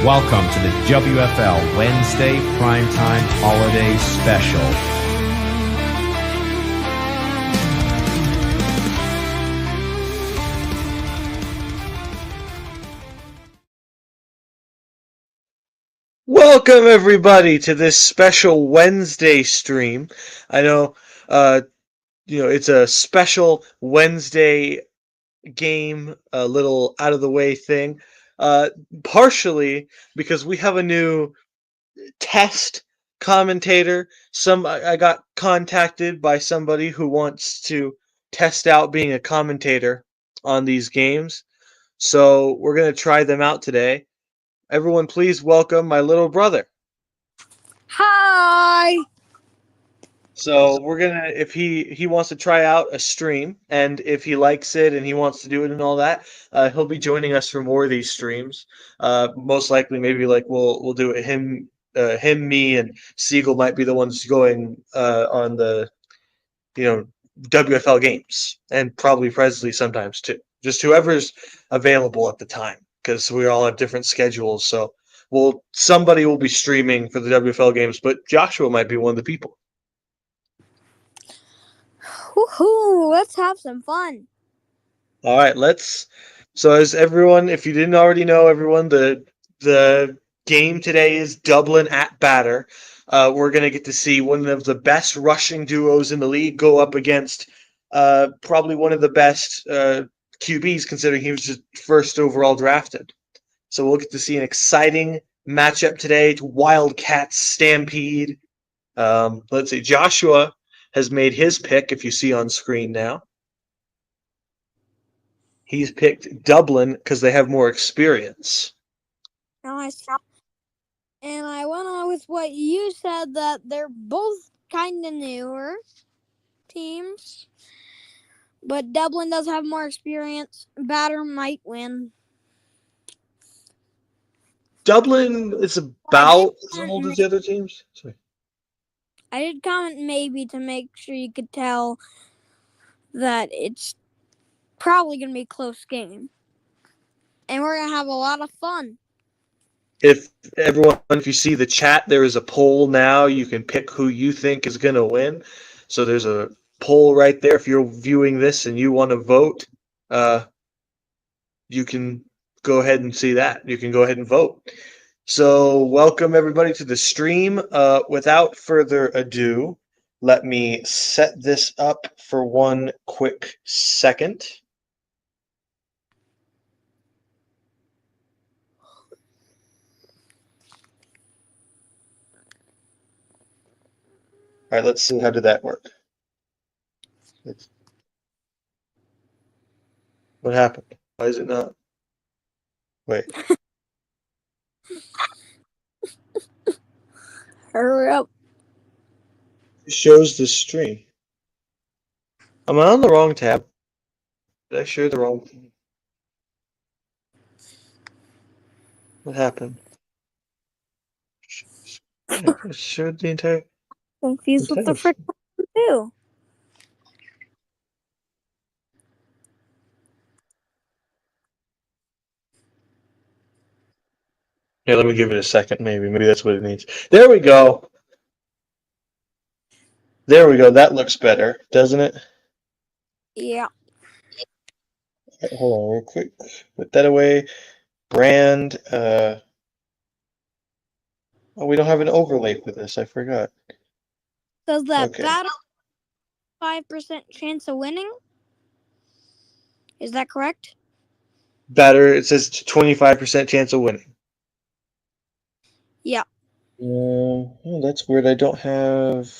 Welcome to the WFL Wednesday Primetime Holiday Special. Welcome everybody to this special Wednesday stream. I know, it's a special Wednesday game, a little out of the way thing. Partially because we have a new test commentator. I got contacted by somebody who wants to test out being a commentator on these games. So we're going to try them out today. Everyone, please welcome my little brother. Hi! So we're gonna, if he wants to try out a stream, and if he likes it and he wants to do it and all that, he'll be joining us for more of these streams. Most likely, maybe like we'll do it. Him, me, and Siegel might be the ones going on the WFL games, and probably Presley sometimes too. Just whoever's available at the time, because we all have different schedules. So somebody will be streaming for the WFL games, but Joshua might be one of the people. Woohoo! Let's have some fun. All right, So as everyone, if you didn't already know, everyone, the game today is Dublin at Badr. We're going to get to see one of the best rushing duos in the league go up against probably one of the best QBs, considering he was just first overall drafted. So we'll get to see an exciting matchup today. Wildcats Stampede. Let's see. Joshua has made his pick, if you see on screen now. He's picked Dublin because they have more experience. Nice. And I went on with what you said, that they're both kind of newer teams. But Dublin does have more experience. Badr might win. Dublin is about as old as the other teams. Sorry. I did comment maybe to make sure you could tell that it's probably going to be a close game. And we're going to have a lot of fun. If you see the chat, there is a poll now. You can pick who you think is going to win. So there's a poll right there. If you're viewing this and you want to vote, you can go ahead and see that. You can go ahead and vote. So welcome everybody to the stream. Without further ado, let me set this up for one quick second. All right, let's see, how did that work? What happened? Why is it not? Wait. Hurry up. It shows the stream. Am I on the wrong tab? Did I share the wrong thing? What happened? It showed the entire... Confused with the frick too. Yeah, let me give it a second, maybe. Maybe that's what it needs. There we go. There we go. That looks better, doesn't it? Yeah. Right, hold on real quick. Put that away. Brand. Oh, we don't have an overlay for this. I forgot. Does that battle 5% chance of winning? Is that correct? Badr, it says 25% chance of winning. Yeah. Oh, that's weird. I don't have.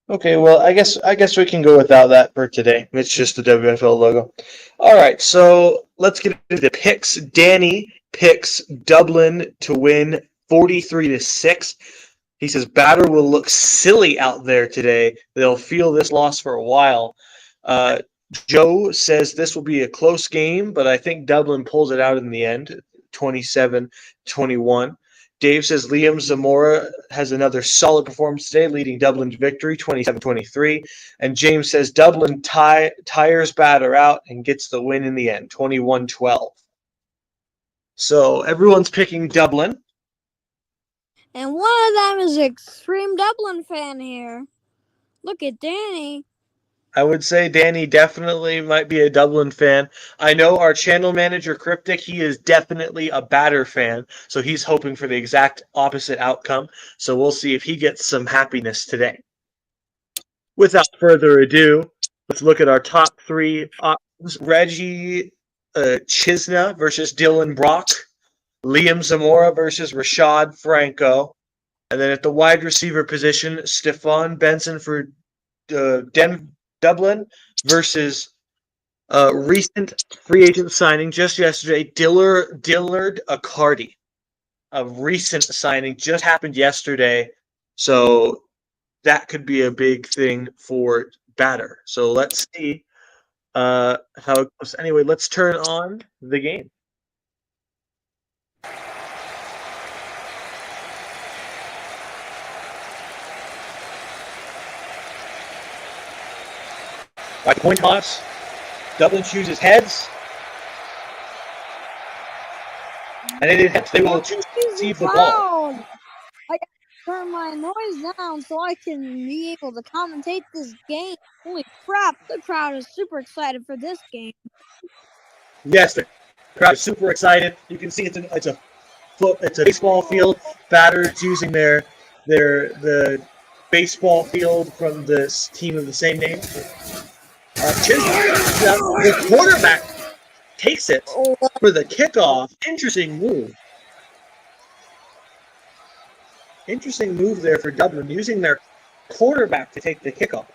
Okay, well, I guess we can go without that for today. It's just the WFL logo. All right, so let's get into the picks. Danny picks Dublin to win 43-6. He says Badr will look silly out there today. They'll feel this loss for a while. Joe says this will be a close game, but I think Dublin pulls it out in the end, 27-21. Dave says Liam Zamora has another solid performance today, leading Dublin to victory, 27-23. And James says Dublin tires Badr out and gets the win in the end, 21-12. So everyone's picking Dublin. And one of them is an extreme Dublin fan here. Look at Danny. I would say Danny definitely might be a Dublin fan. I know our channel manager, Cryptic, he is definitely a Badr fan, so he's hoping for the exact opposite outcome. So we'll see if he gets some happiness today. Without further ado, let's look at our top three options. Reggie Chisna versus Dylan Brock. Liam Zamora versus Rashad Franco. And then at the wide receiver position, Stefan Benson for Dublin versus recent free agent signing just yesterday, Dillard Accardi. A recent signing just happened yesterday, so that could be a big thing for Badr. So let's see how it goes. Anyway, let's turn on the game. By coin toss, Dublin chooses heads. And it is heads. They will receive the ball. I gotta turn my noise down so I can be able to commentate this game. Holy crap, the crowd is super excited for this game. Yes, the crowd is super excited. You can see it's a baseball field. Badr's using the baseball field from this team of the same name. The quarterback takes it for the kickoff. Interesting move. Interesting move there for Dublin, using their quarterback to take the kickoff.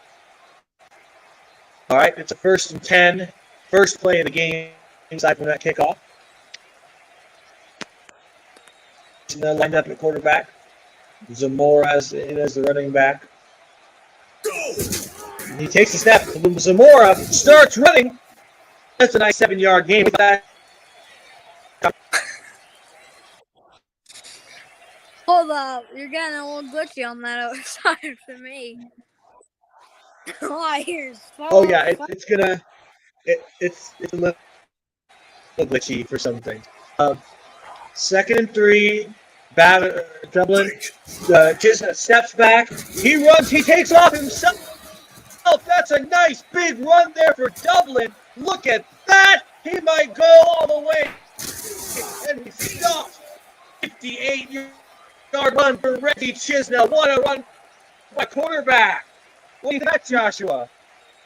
All right, it's a 1st and 10. First play of the game inside from that kickoff. Lined up at quarterback. Zamora as the running back. He takes the snap. Zamora starts running. That's a nice 7-yard gain. Hold up, you're getting a little glitchy on that other side for me. All I hear is fall. Oh yeah, it's a little glitchy for some things. 2nd and 3. Dublin just steps back. He runs. He takes off himself. That's a nice big run there for Dublin. Look at that. He might go all the way. And he stops. 58-yard run for Reggie Chisna. What a run by quarterback. What do you think, Joshua?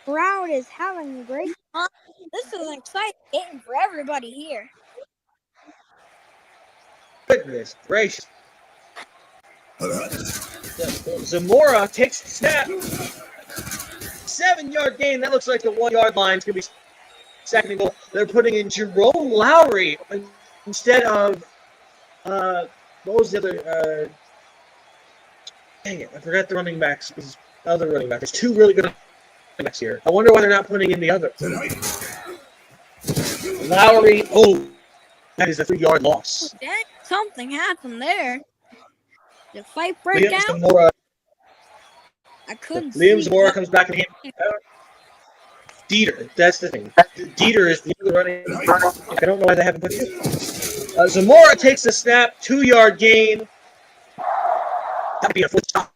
Crowd is having a great time. This is an exciting game for everybody here. Goodness gracious. Zamora takes the snap. 7-yard gain. That looks like the 1-yard line. It's going to be 2nd and goal. They're putting in Jerome Lowry instead of, what was the other, dang it, I forgot the running backs. Other running back. There's 2 really good running backs here. I wonder why they're not putting in the other. Lowry, that is a 3-yard loss. Dang, something happened there. The fight break Liam down? Zamora. I couldn't Liam see Zamora that. comes back in the game. Dieter, that's the thing. Dieter is the other running back. I don't know why they haven't put it. Zamora takes the snap, 2-yard gain. That would be a full stop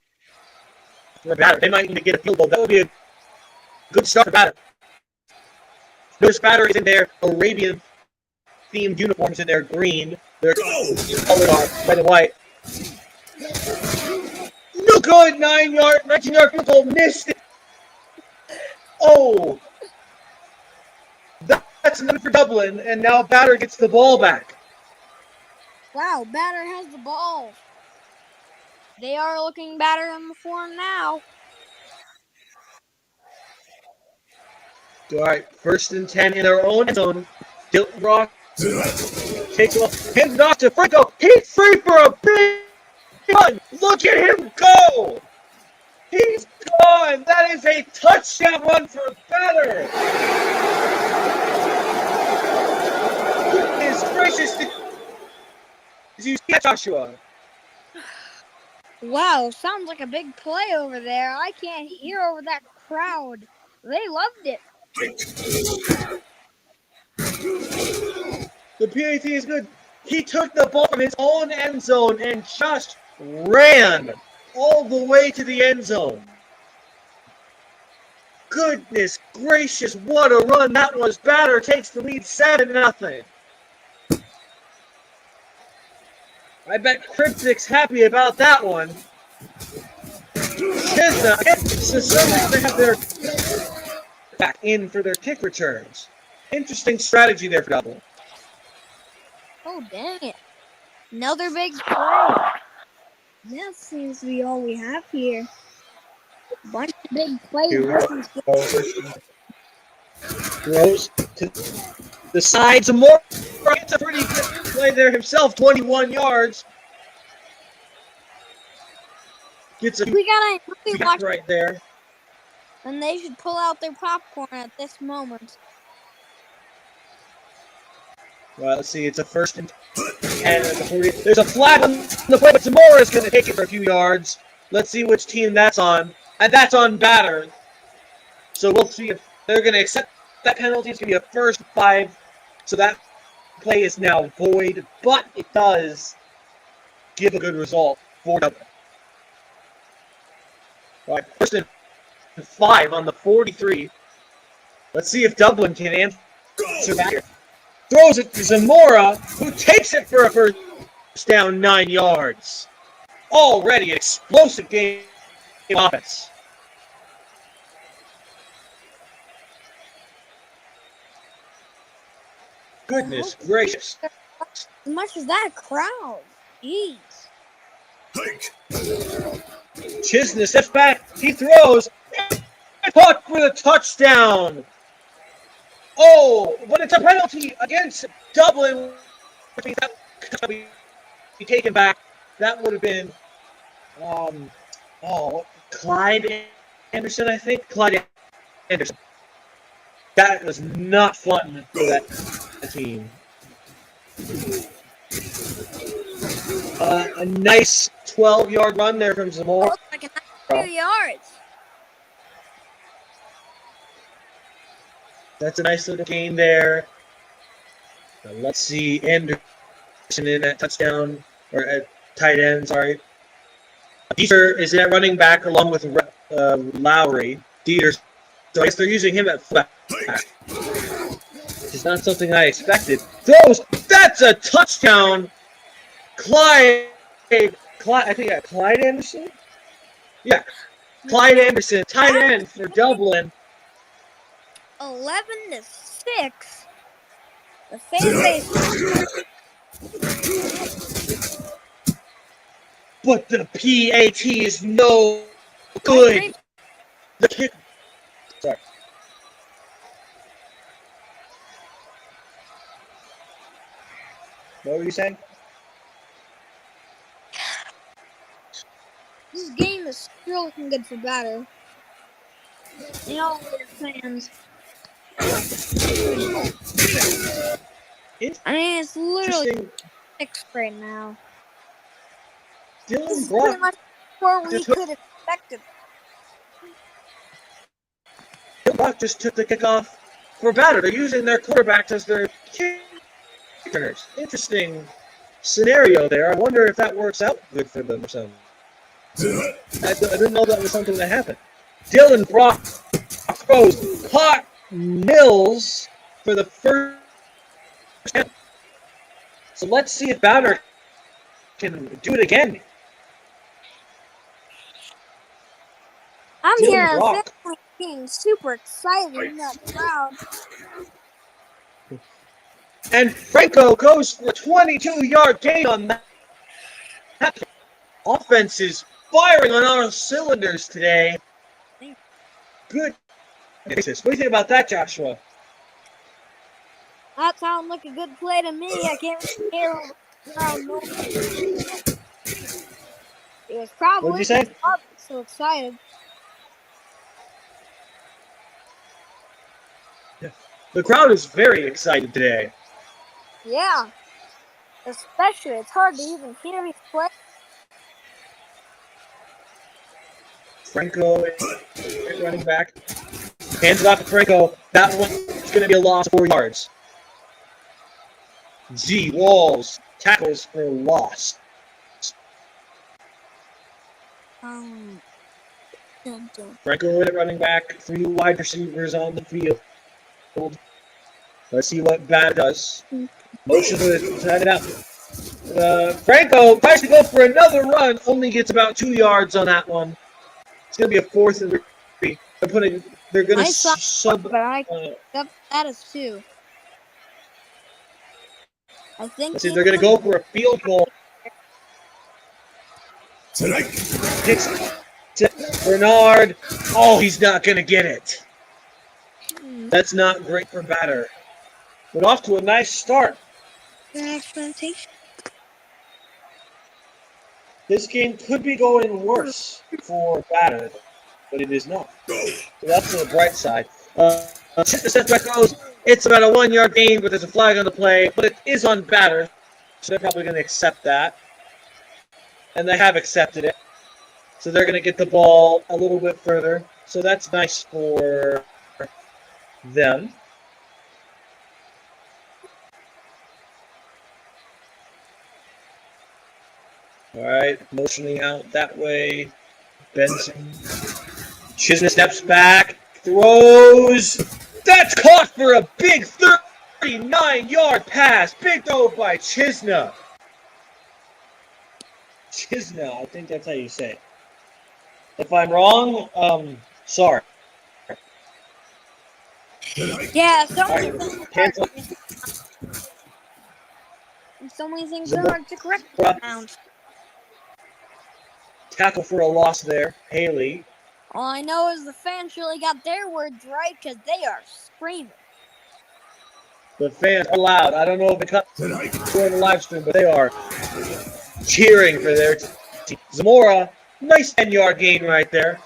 for Badr. They might need to get a field goal. That would be a good start for Badr. Notice Badr is in their Arabian-themed uniforms in their green. Their colors are red and white. No good, 19-yard field goal, missed it. Oh, that's enough for Dublin, and now Badr gets the ball back. Wow, Badr has the ball. They are looking better than before now. All right, 1st and 10 in their own zone. Dylan Rock takes off, hands it off to Franco. He's free for a big run. Look at him go. He's gone. That is a touchdown run for Badr. Goodness gracious. Did you see that, Joshua? Wow, sounds like a big play over there. I can't hear over that crowd. They loved it. The PAT is good. He took the ball from his own end zone and just ran all the way to the end zone. Goodness gracious, what a run that was. Badr takes the lead 7-0. I bet Cryptic's happy about that one. So somehow they have their back in for their kick returns. Interesting strategy there for Dublin. Oh, dang it. Another big play. That seems to be all we have here. Bunch of big plays. Throws to the side. Some more. Gets a pretty good play there himself. 21 yards. Gets a We gotta really watch right there. And they should pull out their popcorn at this moment. Well, let's see. It's a 1st and 10 at the 40. There's a flag on the play, but Zamora is going to take it for a few yards. Let's see which team that's on. And that's on Badr. So we'll see if they're going to accept that penalty. It's going to be a 1st 5. So that play is now void, but it does give a good result for Dublin. All right, 1st and 5 on the 43. Let's see if Dublin can answer that here. Throws it to Zamora, who takes it for a 1st down, 9 yards. Already an explosive game of offense. Goodness gracious. As much as that crowd. Jeez. Chisna steps back. He throws. Caught for the touchdown. Oh, but it's a penalty against Dublin, which means that could be taken back. That would have been, Clyde Anderson, I think. Clyde Anderson. That was not fun for that team. A nice 12-yard run there from Zamora. Looks like a nice 2 yards. That's a nice little gain there. Let's see Anderson in that touchdown, or at tight end, sorry. Dieter is at running back along with Lowry. Dieter, so I guess they're using him at fullback. Which is not something I expected. Throws, that's a touchdown! Clyde, I think Clyde Anderson? Yeah, Clyde Anderson, tight end for Dublin. 11-6. The fan base. But the PAT is no good. The kick. Sorry. What were you saying? This game is still looking good for Badr. You know, their fans. I mean, it's literally 6 right now. This is Dylan pretty Brock much what we could have expected. just took the kickoff for Badr. They're using their quarterbacks as their kickers. Interesting scenario there. I wonder if that works out good for them or something. I didn't know that was something that happened. Dylan Brock throws Hot Mills for the 1st. So let's see if Badr can do it again. I'm Dylan here Brock. being super excited in that crowd. And Franco goes for a 22-yard gain on that. That offense is firing on all cylinders today. Good. What do you think about that, Joshua? That sounds like a good play to me. I can't really hear all the crowd noise. It was probably What'd you say? up, so excited. The crowd is very excited today. Yeah. Especially, it's hard to even hear his play. Franco is running back. Hands it off to Franco. That one's going to be a loss of 4 yards. Z Walls tackles for loss. Franco at running back, 3 wide receivers on the field. Let's see what Badr does. Motion to send it out. Franco tries to go for another run, only gets about 2 yards on that one. It's going to be a 4th and 3. They're going to sub. But that is 2. I think Let's see, they're going to go for a field goal. Bernard. Oh, he's not going to get it. That's not great for Badr. But off to a nice start. This game could be going worse for Badr, but it is not. So that's the bright side. The setback goes. It's about a 1-yard gain, but there's a flag on the play. But it is on Badr, so they're probably going to accept that. And they have accepted it. So they're going to get the ball a little bit further. So that's nice for them. All right, motioning out that way. Benson. Chisna steps back, throws. That's caught for a big 39-yard pass. Big throw by Chisna. Chisna, I think that's how you say it. If I'm wrong, sorry. Yeah, Hands up. so many things are hard to correct around. Tackle for a loss there, Haley. All I know is the fans really got their words right because they are screaming. The fans are loud. I don't know if it cut during the live stream, but they are cheering for their team. Zamora, nice 10-yard gain right there.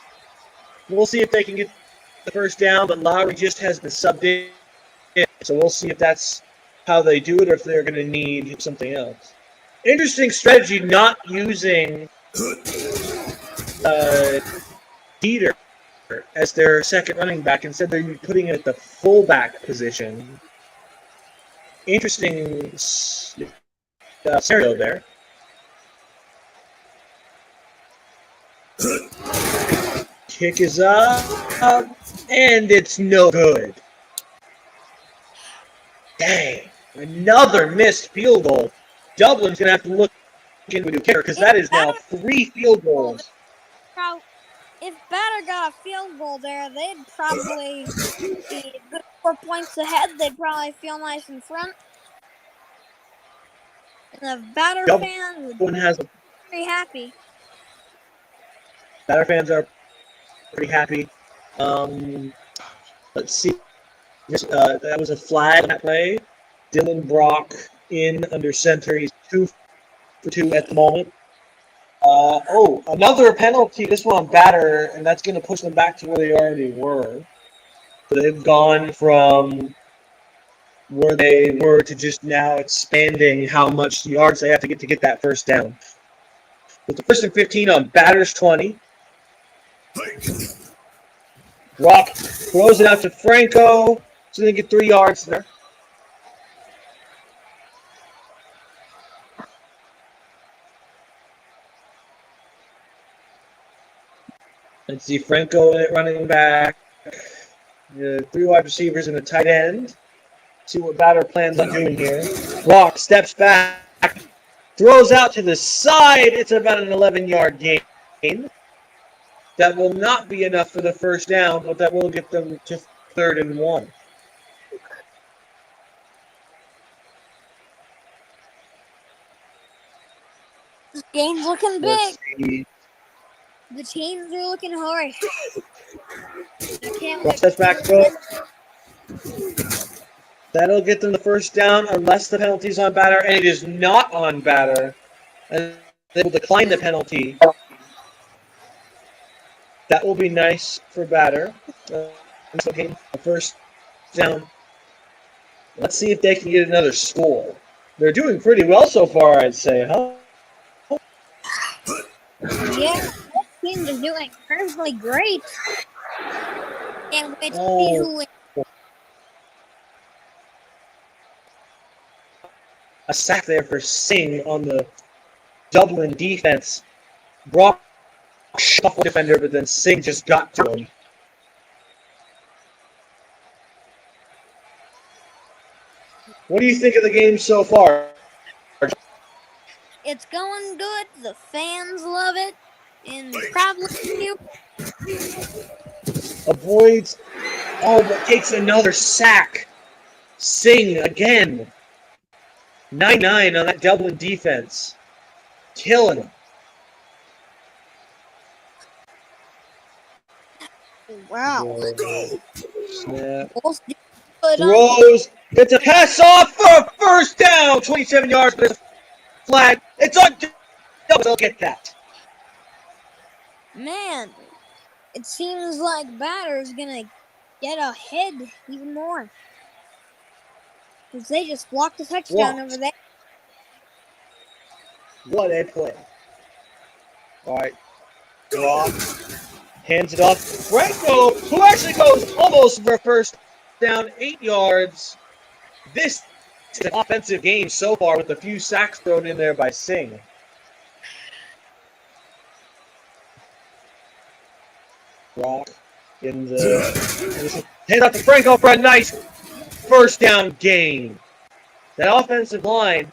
We'll see if they can get the first down, but Lowry just has been subbed in. So we'll see if that's how they do it or if they're going to need something else. Interesting strategy, not using Dieter as their second running back. Instead, they're putting it at the fullback position. Interesting scenario there. Kick is up, and it's no good. Dang, another missed field goal. Dublin's going to have to look into a new kicker because that is now 3 field goals. If Badr got a field goal there, they'd probably be good 4 points ahead. They'd probably feel nice in front. And the Badr fans would be pretty happy. Badr fans are pretty happy. Let's see. That was a flag on that play. Dylan Brock in under center. He's 2 for 2 at the moment. Another penalty. This one on Badr, and that's going to push them back to where they already were. So they've gone from where they were to just now expanding how much yards they have to get that first down. With the 1st and 15 on Badr's 20. Brock throws it out to Franco, so they get 3 yards there. Let's see, Franco in it running back. 3 wide receivers and a tight end. See what Badr plans on doing here. Brock steps back, throws out to the side. It's about an 11-yard gain. That will not be enough for the first down, but that will get them to 3rd and 1. This game's looking big. The teams are looking hard. Brock steps back, go. That'll get them the first down unless the penalty's on Badr, and it is not on Badr. And they will decline the penalty. That will be nice for Badr. The first down. Let's see if they can get another score. They're doing pretty well so far, I'd say, huh? Yeah, both teams are doing perfectly great. Can't wait to see who wins. a sack there for Singh on the Dublin defense. Brock shuffled defender, but then Singh just got to him. What do you think of the game so far? It's going good. The fans love it. And probably you. Avoids. Oh, but takes another sack. Singh again. 9-9 on that Dublin defense. Killing him. Wow. Snap. Good Throws. Gets a pass off for a first down. 27 yards, but it's a flag. It's on. They'll get that. Man, it seems like Badr's gonna get ahead even more. Because they just blocked a touchdown over there. What a play. All right. Brock hands it off. Franco, who actually goes almost for first down, 8 yards. This is an offensive game so far with a few sacks thrown in there by Singh. Brock in the hand off to Franco for a nice first down gain. That offensive line,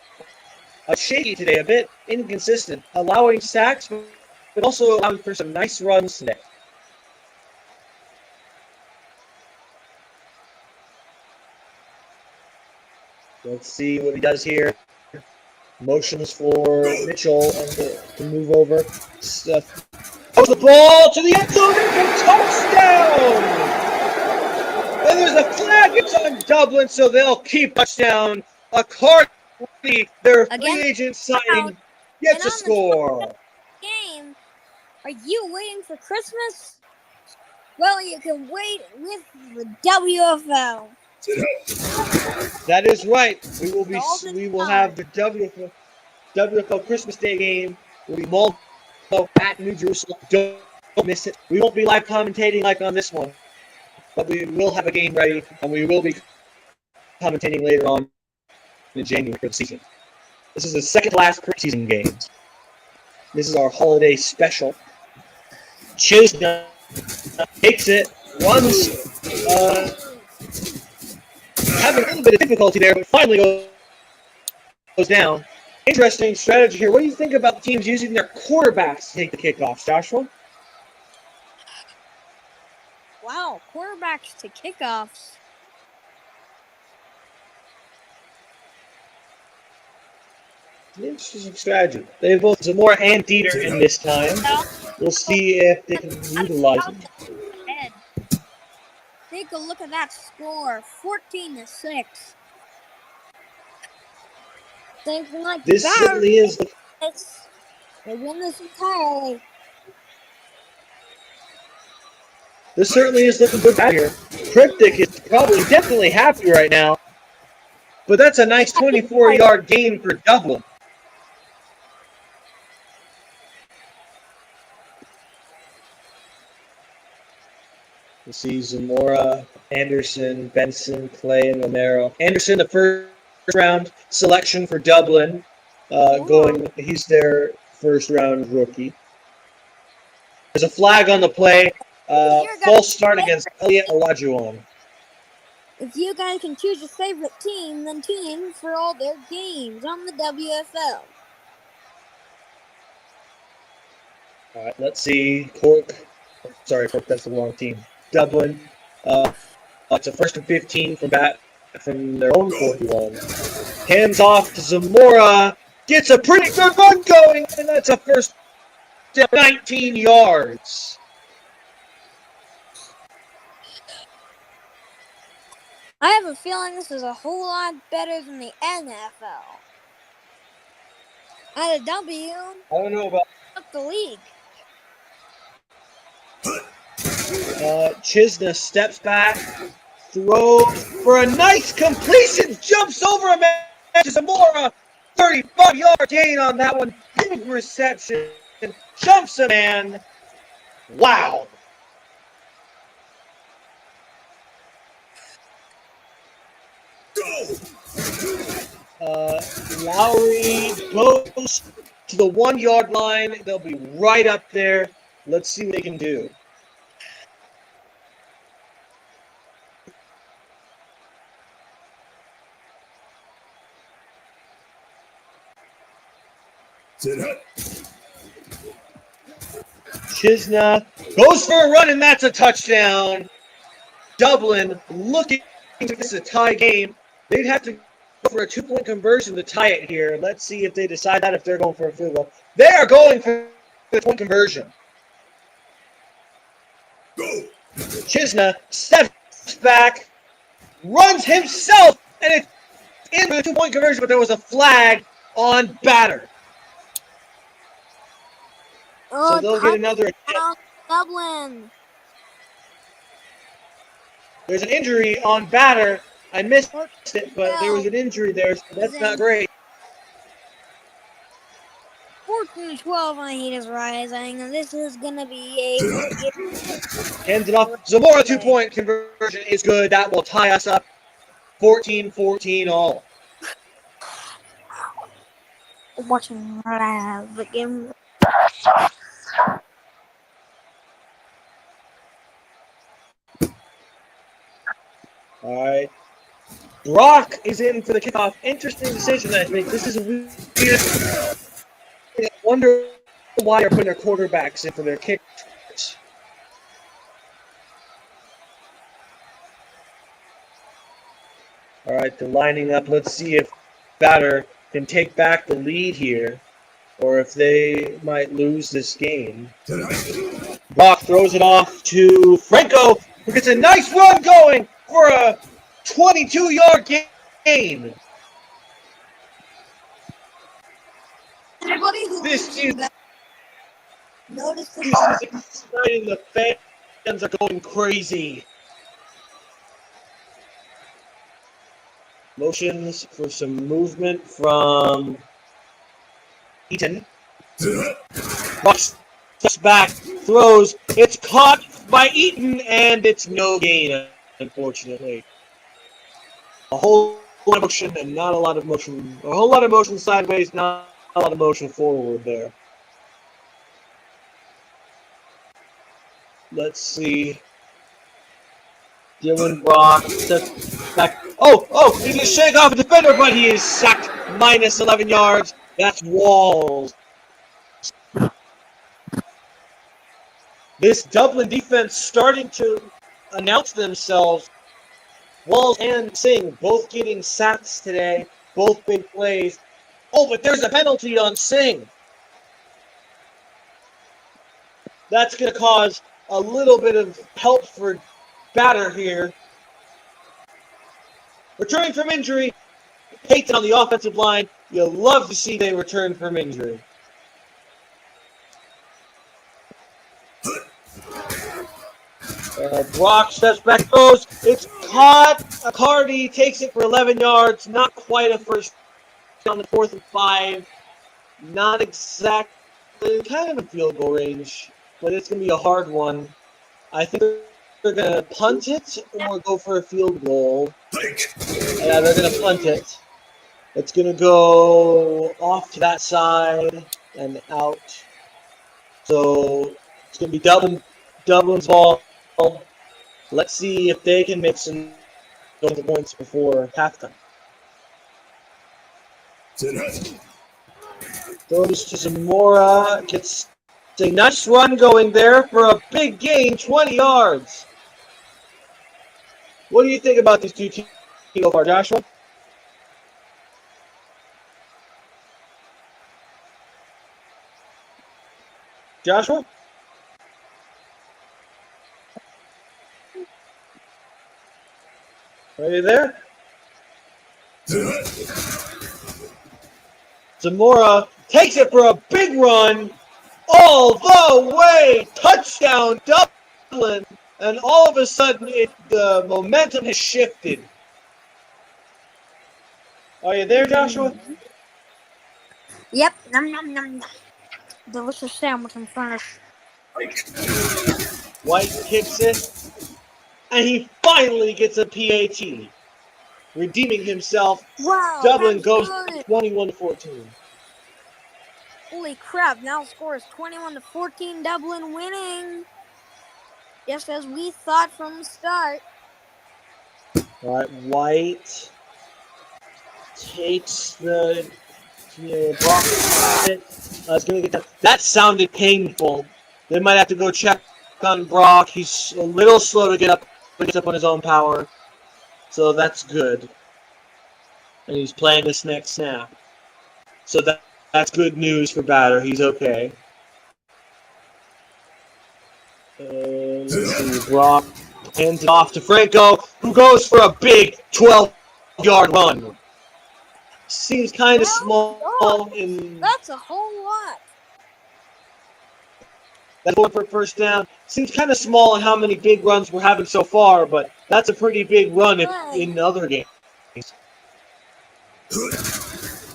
shaky today, a bit inconsistent, allowing sacks, but also allowing for some nice runs today. Let's see what he does here. Motions for Mitchell to move over. Throws the ball to the end zone and touchdown! And there's a flag. It's on Dublin, so they'll keep touchdown. A card, their free agent signing, gets a score. Game. Are you waiting for Christmas? Well, you can wait with the WFL. That is right. We will have the WFL Christmas Day game. We'll be Malmo at New Jerusalem. Don't miss it. We won't be live commentating like on this one, but we will have a game ready, and we will be commentating later on in January for the season. This is the second to last preseason game. This is our holiday special. Chisna takes it, runs, having a little bit of difficulty there, but finally goes down. Interesting strategy here. What do you think about the teams using their quarterbacks to take the kickoffs, Joshua? Wow, quarterbacks to kickoffs. Interesting strategy. They have both Zamora and Dieter in this time. We'll see if they can utilize them. Take a look at that score, 14-6. Thinking like this certainly is. They win this entirely. This certainly is looking good out here. Cryptic is definitely happy right now. But that's a nice 24-yard gain for Dublin. You see Zamora, Anderson, Benson, Clay, and Romero. Anderson, the first round selection for Dublin, he's their first round rookie. There's a flag on the play. False start against Elliot Olajuwon. If you guys can choose your favorite team, then tune in for all their games on the WFL. All right, let's see. Cork, that's the wrong team. Dublin. It's a 1st and 15 from their own 41. Hands off to Zamora. Gets a pretty good run going, and that's a first down, 19 yards. I have a feeling this is a whole lot better than the NFL. At a W, I don't know about the league. Chisna steps back, throws for a nice completion, jumps over a man to Zamora. 35-yard gain on that one. Big reception. Jumps a man. Wow. Lowry goes to the 1 yard line. They'll be right up there. Let's see what they can do. Chisna goes for a run, and that's a touchdown. Dublin looking to this a tie game. They'd have to go for a 2-point conversion to tie it here. Let's see if they decide that, if they're going for a field goal. They are going for a 2-point conversion. Chisna steps back, runs himself, and it's in for the 2-point conversion, but there was a flag on Badr. So they'll get another. Dublin. There's an injury on Badr. I missed it, but there was an injury there, so that's not great. 14-12 on the heat is rising, and this is going to be a... Hands it off. Zamora 2-point conversion is good. That will tie us up 14-14 all. Watching the game. All right. Brock is in for the kickoff. Interesting decision, I think. This is a weird. I wonder why they're putting their quarterbacks in for their kicks. All right, they're lining up. Let's see if Badr can take back the lead here, or if they might lose this game. Brock throws it off to Franco, who gets a nice run going for a 22-yard gain. This is exciting. The fans are going crazy. Motions for some movement from Eaton. Bucks back, throws. It's caught by Eaton, and it's no gain, unfortunately. A whole lot of motion and not a lot of motion. A whole lot of motion sideways, not a lot of motion forward there. Let's see. Dylan Brock steps back. Oh, he just shake off a defender, but he is sacked minus 11 yards. That's Walls. This Dublin defense starting to announce themselves. Walls and Singh both getting sacks today, both big plays. Oh, but there's a penalty on Singh. That's going to cause a little bit of help for Badr here. Returning from injury, Peyton on the offensive line. You'll love to see they return from injury. Brock steps back, throws. It's caught. Accardi takes it for 11 yards. Not quite a first on the 4th and 5. Not exactly, kind of a field goal range, but it's going to be a hard one. I think they're going to punt it or go for a field goal. Yeah, they're going to punt it. It's going to go off to that side and out. So it's going to be Dublin's ball. Let's see if they can make some points before halftime. Goes to Zamora, gets a nice run going there for a big gain, 20 yards. What do you think about these two teams so far, Joshua? Joshua? Are you there? Zamora takes it for a big run all the way. Touchdown, Dublin. And all of a sudden, the momentum has shifted. Are you there, Joshua? Yep. Nom, nom, nom, nom. Delicious sandwich in front of White kicks it. And he finally gets a PAT. Redeeming himself. Wow, Dublin goes good. 21-14. Holy crap, now the score is 21-14, Dublin winning. Just as we thought from the start. All right, White takes the Brock. It's going to get that sounded painful. They might have to go check on Brock. He's a little slow to get up, but gets up on his own power. So that's good. And he's playing this next snap. So that's good news for Badr. He's okay. Let's see, Brock hands it off to Franco, who goes for a big 12-yard run. Seems kind of small. That's a whole lot. That's going for a first down. Seems kind of small in how many big runs we're having so far, but that's a pretty big run in other games.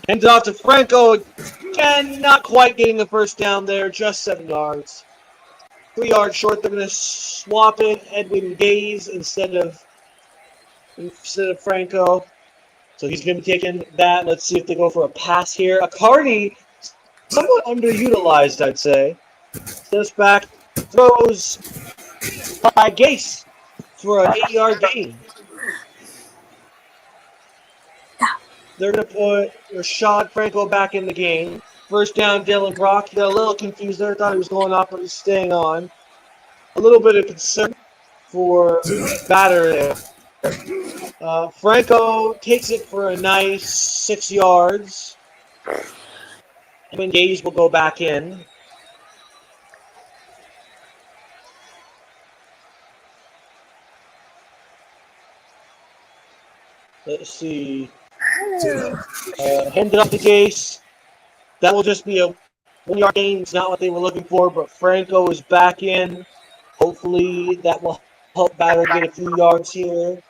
Hands it off to Franco again, not quite getting the first down there, just 7 yards. 3 yards short. They're going to swap it Edwin Gaze instead of Franco. So he's going to be taking that. Let's see if they go for a pass here. Accardi, somewhat underutilized, I'd say. Steps back, throws by Gase for an 8-yard gain. They're going to put Rashad Franco back in the game. First down, Dylan Brock. He got a little confused there. Thought he was going off, but he's staying on. A little bit of concern for Badr there. Franco takes it for a nice 6 yards. And Gage will go back in. Let's see. Hand it up to Gase. That will just be a 1-yard gain. It's not what they were looking for, but Franco is back in. Hopefully that will help Badr get a few yards here.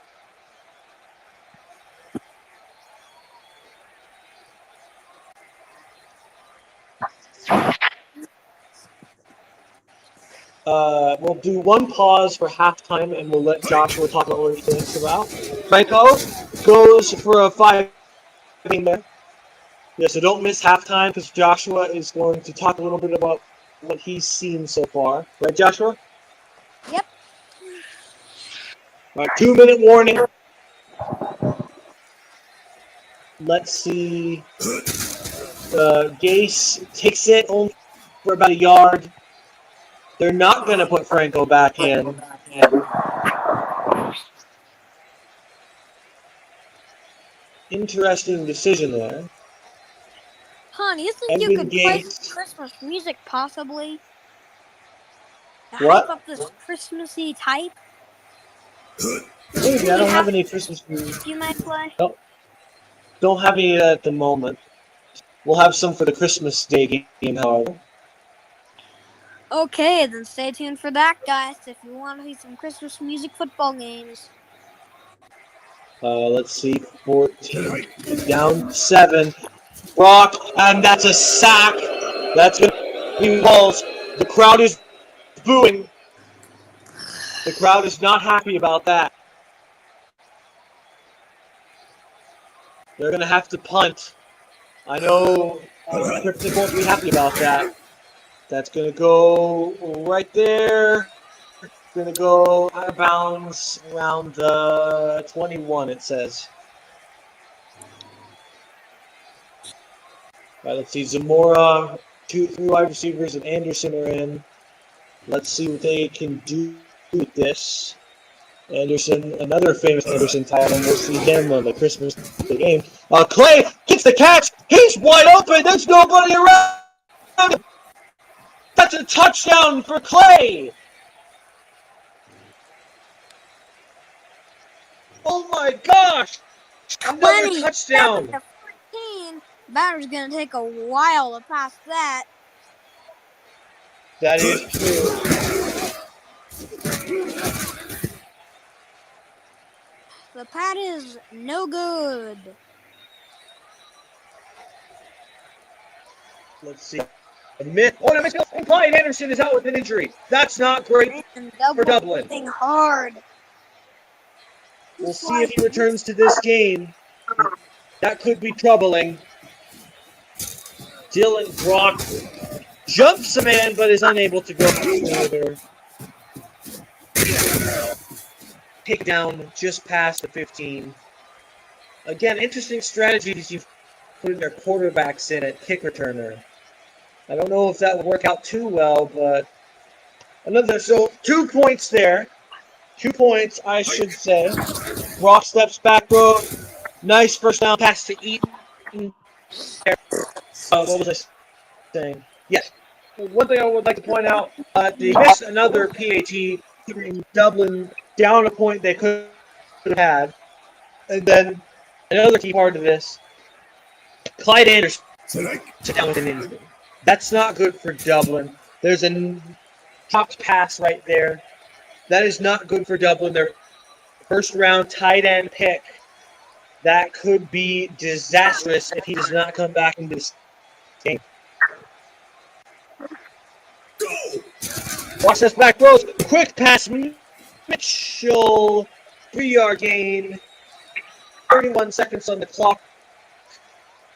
We'll do one pause for halftime, and we'll let Joshua talk about what he thinks about. Franco goes for a 5 there. Yeah, so don't miss halftime because Joshua is going to talk a little bit about what he's seen so far. Right, Joshua? Yep. All right, 2-minute warning. Let's see. Gase takes it only for about a yard. They're not going to put Franco back in. Interesting decision there. Hon, you think you could play some Christmas music possibly? To What? hype up this Christmassy type? Maybe. I don't have any Christmas music. You might play? Don't have any at the moment. We'll have some for the Christmas Day game, however. Okay, then stay tuned for that, guys, if you want to see some Christmas music football games. Let's see. 14. Down 7. Brock, and that's a sack. That's going to be balls. The crowd is booing. The crowd is not happy about that. They're going to have to punt. I know Cryptic won't be happy about that. That's going to go right there. Going to go out of bounds around the 21, it says. All right, let's see. Zamora, 3 wide receivers, and Anderson are in. Let's see what they can do with this. Anderson, another famous Anderson title. We'll see him on the Christmas game. Clay gets the catch. He's wide open. There's nobody around. That's a touchdown for Clay. Oh my gosh! Another touchdown. 14. Badr's gonna take a while to pass that. That is true. The pad is no good. Let's see. Implied Anderson is out with an injury. That's not great for Dublin. Hard. We'll see if he returns to this game. That could be troubling. Dylan Brock jumps a man, but is unable to go further. Take down just past the 15. Again, interesting strategies you've put their quarterbacks in at kick returner. I don't know if that would work out too well, but so 2 points there. 2 points, I should say. Brock steps back, row. Nice first down pass to Eaton. What was I saying? Yes. One thing I would like to point out, they missed another PAT, keeping Dublin down a point they could have had. And then another key part of this, Clyde Anderson down with an injury. That's not good for Dublin. There's a dropped pass right there. That is not good for Dublin. Their first round tight end pick. That could be disastrous if he does not come back into this game. Watch this back throws. Quick pass. Mitchell. 3-yard gain. 31 seconds on the clock.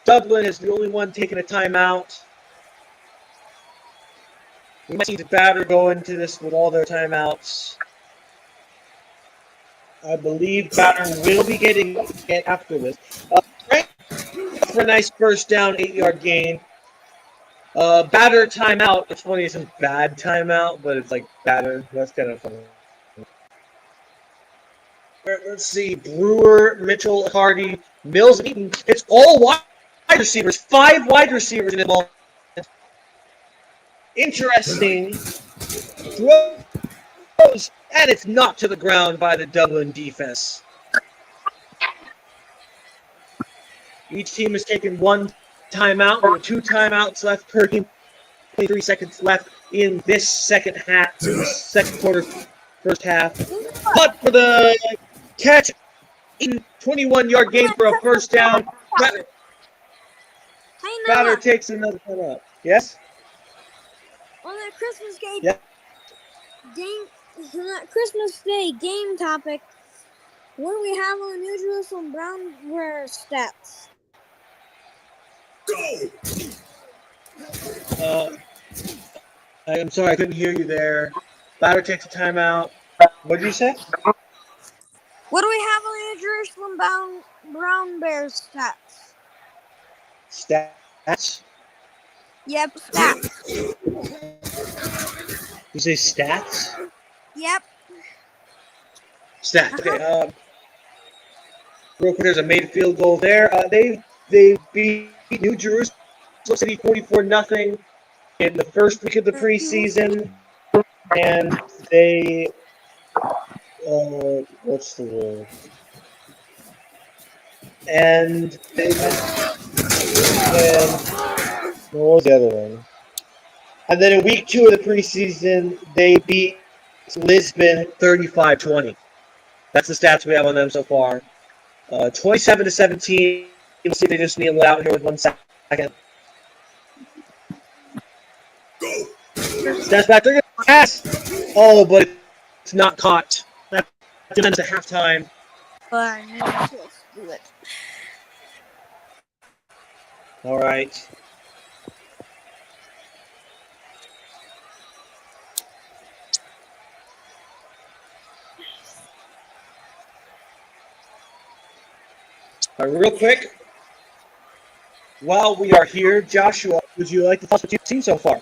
Dublin is the only one taking a timeout. We might see the Badr go into this with all their timeouts. I believe Badr will be getting it after this. For a nice first down, 8-yard gain. Badr timeout. It's funny, it's a bad timeout, but it's like Badr. That's kind of funny. Let's see. Brewer, Mitchell, Hardy, Mills, and Eaton. It's all wide receivers. 5 wide receivers in the ball. Interesting. Throws, and it's knocked to the ground by the Dublin defense. Each team has taken 1 timeout. There are 2 timeouts left per team. 23 seconds left in this second quarter, first half. But for the catch, 21-yard gain for a first down. Badr takes another timeout. Yes? On that Christmas Day Yeah. Christmas Day game topic, what do we have on the New Jerusalem Brown stats? I'm sorry, I couldn't hear you there. Badr takes a timeout. What did you say? What do we have on the New Jerusalem Brown Bears stats? Stats? Yep, stats. You say stats? Yep. Stats. Okay. Real quick, there's a made field goal there. They beat New Jerusalem City 44-0 in the first week of the preseason, and they what's the word? And what was the other one? And then in week 2 of the preseason, they beat Lisbon 35-20. That's the stats we have on them so far. 27-17. Let's see if they just kneel out here with 1 second. Stats back. They're going to pass. Oh, but it's not caught. That's at halftime. But I need to do it. All right. Real quick, while we are here, Joshua, would you like to tell us what you've seen so far?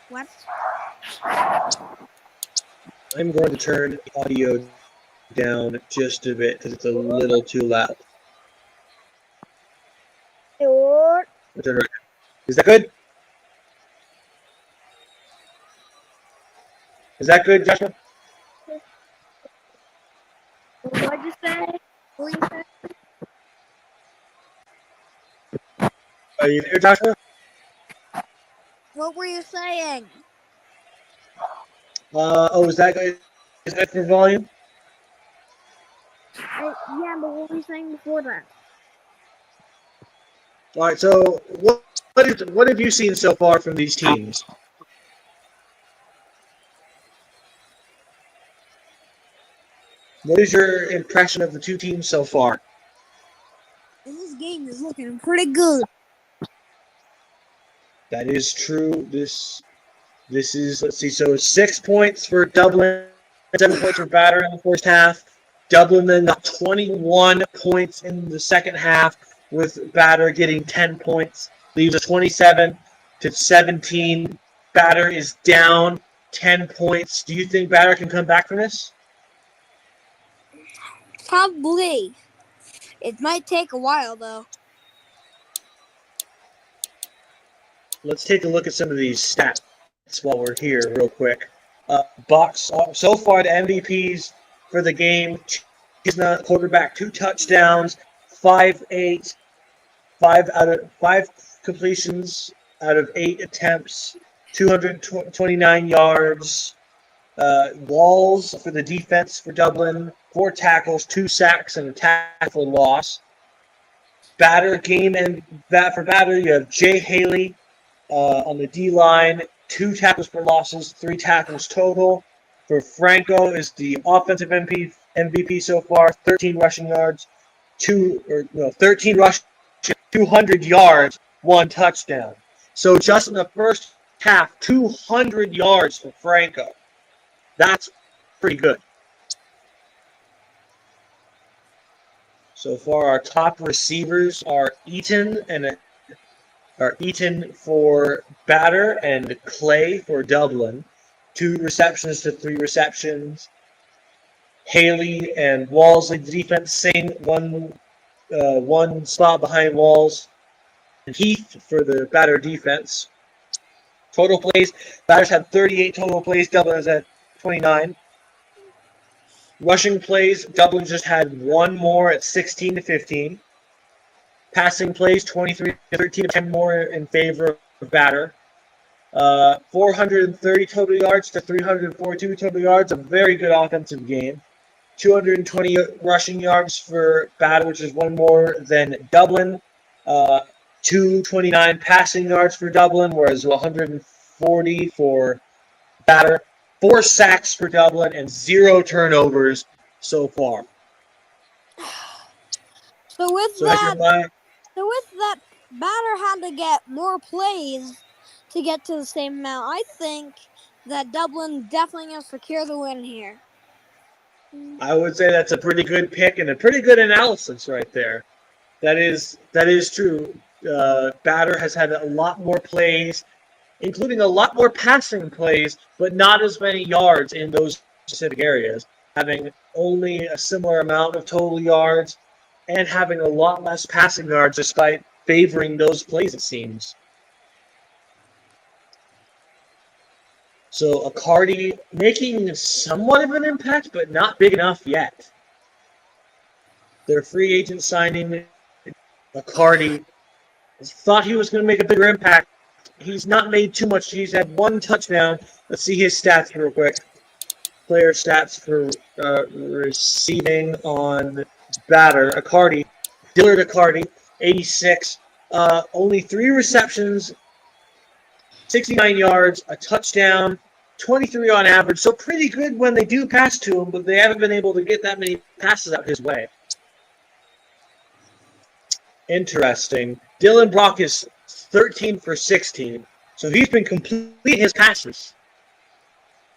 What? I'm going to turn the audio down just a bit because it's a little too loud. Is that good? Is that good, Joshua? What'd you say? Are you there, Joshua? What were you saying? Is that good? Is that for volume? Yeah, but what were you saying before that? All right. So, what have you seen so far from these teams? What is your impression of the 2 teams so far? game is looking pretty good. That is true. This is, let's see, so 6 points for Dublin, 7 points for Badr in the first half. Dublin then got 21 points in the second half, with Badr getting 10 points. Leaves a 27-17. Badr is down 10 points. Do you think Badr can come back from this? Probably. It might take a while, though. Let's take a look at some of these stats while we're here real quick. Bucks, so far the MVPs for the game, Chestnut, quarterback, 2 touchdowns, 5 completions out of 8 attempts, 229 yards. Walls for the defense for Dublin, 4 tackles, 2 sacks, and a tackle loss. Badr game and for Badr, you have Jay Haley on the D line, 2 tackles for losses, 3 tackles total. For Franco is the offensive MVP so far, 13 rushing yards, 13 rushing, 200 yards, 1 touchdown. So just in the first half, 200 yards for Franco. That's pretty good. So far, our top receivers are Eaton for Badr and Clay for Dublin. 2 receptions to 3 receptions. Haley and Walls lead the defense, same one spot behind Walls. And Heath for the Badr defense. Total plays, Badr's had 38 total plays, Dublin has had 29. Rushing plays, Dublin just had 1 more at 16-15. Passing plays, 23-13, 10 more in favor of Badr. 430 total yards to 342 total yards, a very good offensive game. 220 rushing yards for Badr, which is 1 more than Dublin. 229 passing yards for Dublin, whereas 140 for Badr. 4 sacks for Dublin and 0 turnovers so far. So with that, Badr had to get more plays to get to the same amount. I think that Dublin definitely going to secure the win here. I would say that's a pretty good pick and a pretty good analysis right there. That is true. Badr has had a lot more plays, including a lot more passing plays, but not as many yards in those specific areas, having only a similar amount of total yards and having a lot less passing yards despite favoring those plays, it seems. So Accardi making somewhat of an impact, but not big enough yet. Their free agent signing, Accardi, thought he was going to make a bigger impact. He's not made too much. He's had 1 touchdown. Let's see his stats real quick. Player stats for receiving on Badr. Dillard Accardi, 86. Only 3 receptions, 69 yards, a touchdown, 23 on average. So pretty good when they do pass to him, but they haven't been able to get that many passes out his way. Interesting. Dylan Brock is 13 for 16. So he's been completing his passes.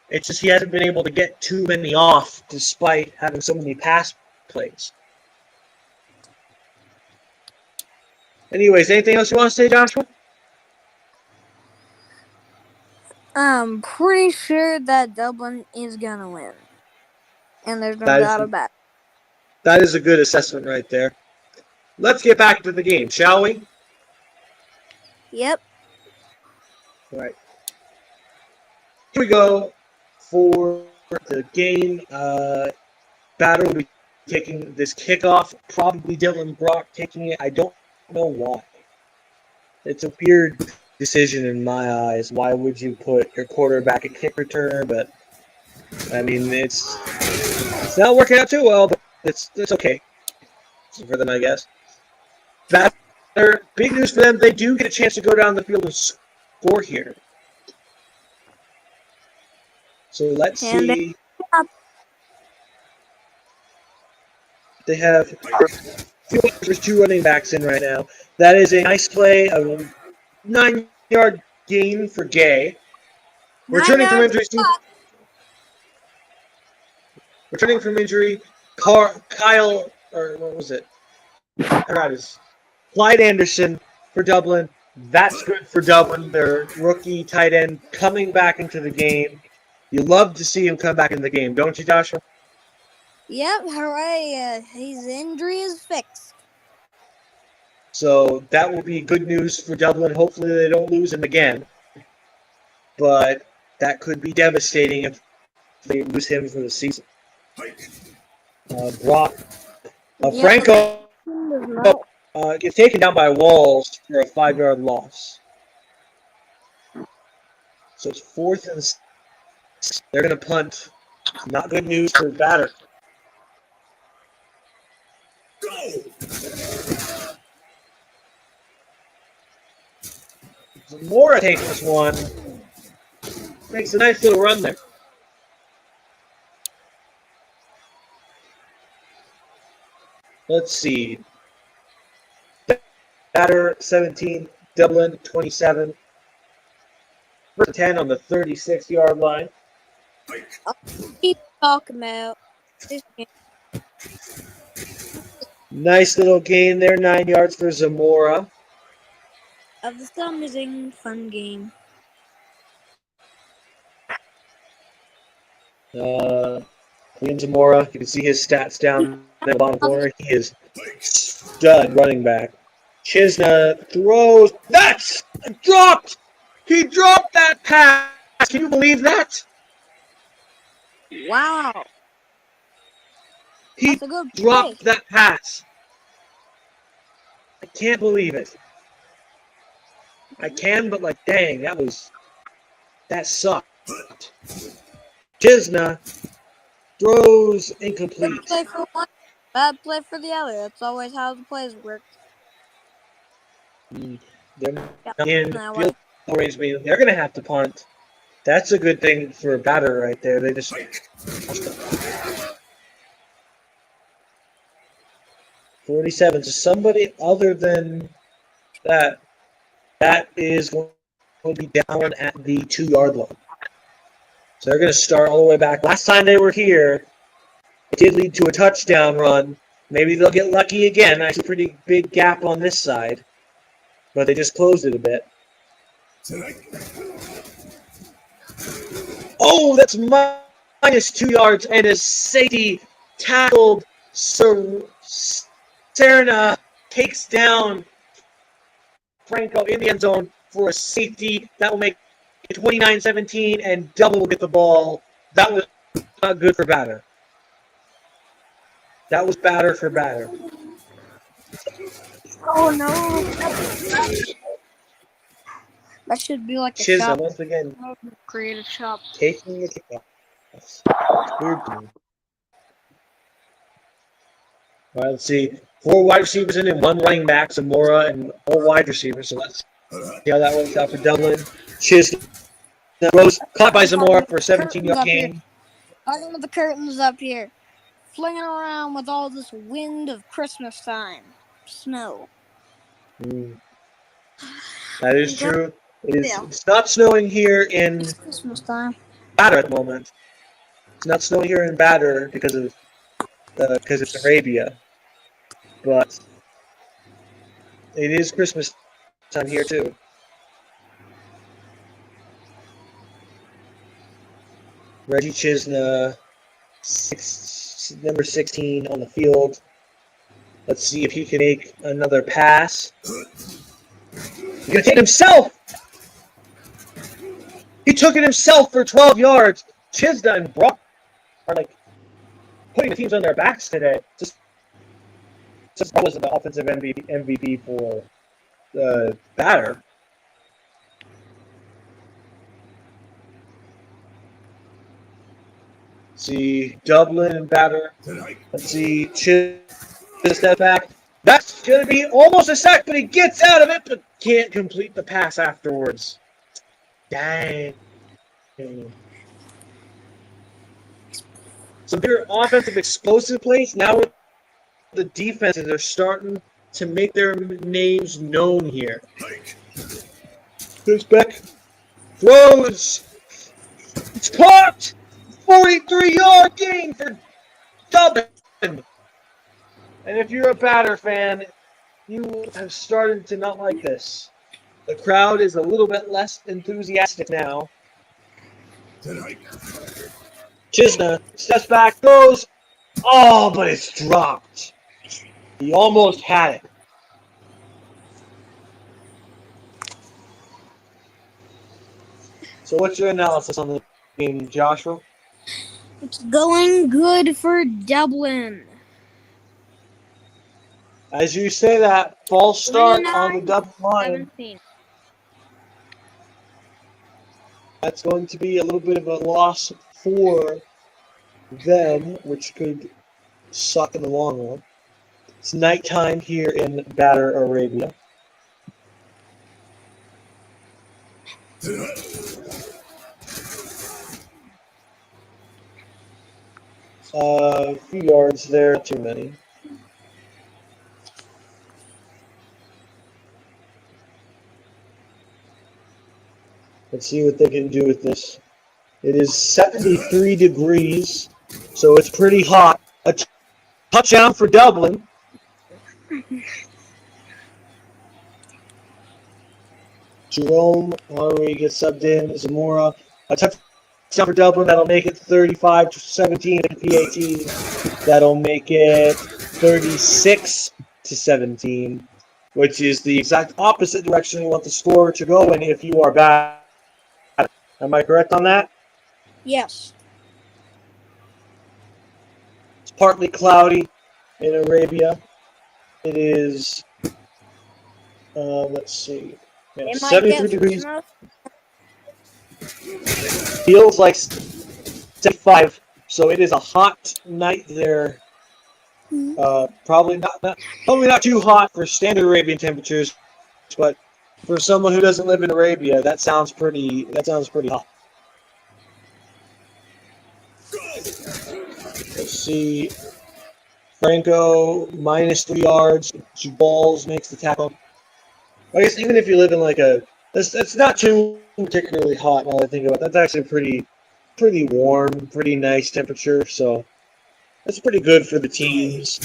It's just he hasn't been able to get too many off despite having so many pass plays. Anyways, anything else you want to say, Joshua? I'm pretty sure that Dublin is going to win. And there's no doubt about it. That is a good assessment right there. Let's get back to the game, shall we? Yep. All right. Here we go for the game. Badr will be taking this kickoff. Probably Dylan Brock taking it. I don't know why. It's a weird decision in my eyes. Why would you put your quarterback at kick returner? But I mean, it's not working out too well. But it's okay for them, I guess. Badr, big news for them. They do get a chance to go down the field and score here. So let's see. They have There's two running backs in right now. That is a nice play, a 9-yard gain for Gay. Returning from injury, Kyle, or what was it? I forgot his. Clyde Anderson for Dublin. That's good for Dublin. Their rookie tight end coming back into the game. You love to see him come back in the game, don't you, Joshua? Yep, hooray. His injury is fixed. So that will be good news for Dublin. Hopefully they don't lose him again. But that could be devastating if they lose him for the season. Franco gets taken down by Walls for a 5-yard loss. So it's 4th and 6. They're going to punt. Not good news for Badr. Zamora takes this one. Makes a nice little run there. Let's see. Badr 17, Dublin 27. First 10 on the 36-yard line. Keep talking about this game. Nice little gain there, 9 yards for Zamora. Of this amazing fun game. Liam Zamora, you can see his stats down in the bottom corner. He is stud running back. Chisna throws. That's dropped. He dropped that pass. Can you believe that? Wow. He That's a good dropped play. that pass. I can't believe it. I can, but like, dang, that sucked. Chisna throws incomplete. Good play for one, bad play for the other. That's always how the plays work. They're not in field range. They're going to have to punt. That's a good thing for Badr right there. They just 47. So somebody other than that is going to be down at the 2-yard line. So they're going to start all the way back. Last time they were here, it did lead to a touchdown run. Maybe they'll get lucky again. I see a pretty big gap on this side, but they just closed it a bit. Oh, that's minus 2 yards, and a safety tackled. Serna takes down Franco in the end zone for a safety. That will make it 29-17, and Double will get the ball. That was not good for Badr. That was Badr for Badr. Oh no! That should be like a Chisholm shot. once again Create a shot. taking the kickoff. Weird. All right, let's see. 4 wide receivers in and 1 running back, Zamora, and 4 wide receivers. So let's see how that works out for Dublin. Chisholm throws caught by Zamora for a 17-yard gain. Talking with the curtains up here, flinging around with all this wind of Christmas time, snow. That is true. It's not snowing here in It's Christmas time. Badr at the moment. It's not snowing here in Badr because it's Arabia, but it is Christmas time here too. Reggie Chisna, number 16 on the field. Let's see if he can make another pass. He's gonna take it himself. He took it himself for 12 yards. Chisna and Brock are like putting the teams on their backs today. Just was the offensive MVP for Badr. See Dublin and Badr. Let's see Chisna step back. That's going to be almost a sack, but he gets out of it, but can't complete the pass afterwards. Dang. Some bigger offensive explosive plays. Now the defenses are starting to make their names known here. Goes back, throws, it's caught! 43-yard gain for Dublin. And if you're a Badr fan, you have started to not like this. The crowd is a little bit less enthusiastic now. Chisna steps back, goes. Oh, but it's dropped. He almost had it. So what's your analysis on the game, Joshua? It's going good for Dublin. As you say that, false start on the Dublin line. 17. That's going to be a little bit of a loss for them, which could suck in the long run. It's nighttime here in Badr, Arabia. A few yards there, too many. Let's see what they can do with this. It is 73 degrees, so it's pretty hot. A touchdown for Dublin. Jerome already gets subbed in. Zamora, a touchdown for Dublin. That'll make it 35-17 in PAT. That'll make it 36-17, which is the exact opposite direction you want the score to go in if you are bad. Am I correct on that? Yes. It's partly cloudy in Arabia. It is, let's see, yeah, 73 degrees. Feels like 75, so it is a hot night there. Probably not too hot for standard Arabian temperatures, but for someone who doesn't live in Arabia, that sounds pretty hot. Let's see. Franco -3 yards. Balls makes the tackle. I guess even if you live in it's not too particularly hot now that I think about it. That's actually pretty warm, pretty nice temperature. So that's pretty good for the teams.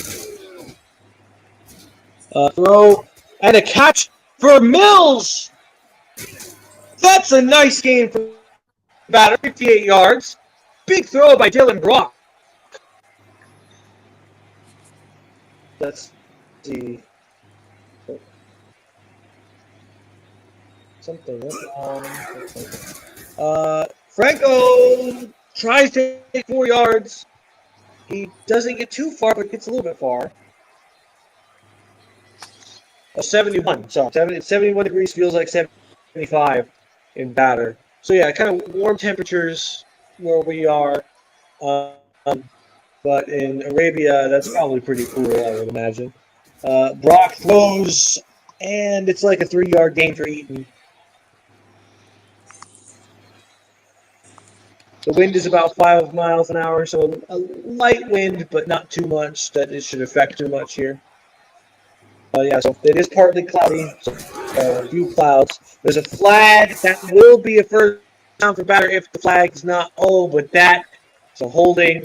Throw and a catch for Mills. That's a nice game for Badr, 58 yards. Big throw by Dylan Brock. Let's see. Something wrong. Franco tries to take 4 yards. He doesn't get too far, but gets a little bit far. 71. So 71 degrees feels like 75 in Badr. So yeah, kind of warm temperatures where we are. But in Arabia, that's probably pretty cool, I would imagine. Brock throws, and it's like a 3-yard gain for Eaton. The wind is about 5 miles an hour, so a light wind, but not too much that it should affect too much here. Yeah, so it is partly cloudy, so a few clouds. There's a flag. That will be a first down for Badr if the flag is not. Oh, but that is a holding.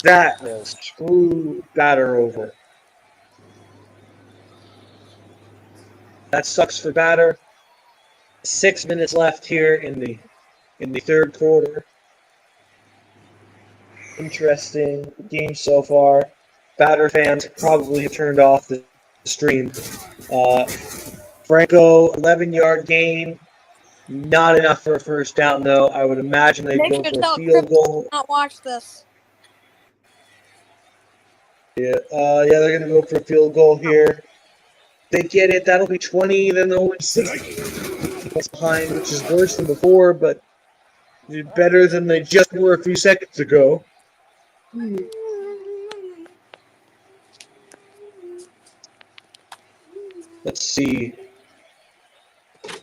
That will screw Badr over. That sucks for Badr. 6 minutes left here in the third quarter. Interesting game so far. Badr fans probably have turned off the stream. Franco, 11-yard gain. Not enough for a first down, though. I would imagine they'd go for a field goal. Not watch this. Yeah, they're going to go for a field goal here. They get it. That'll be 20. Then they'll win 6 behind, which is worse than before, but better than they just were a few seconds ago. Let's see.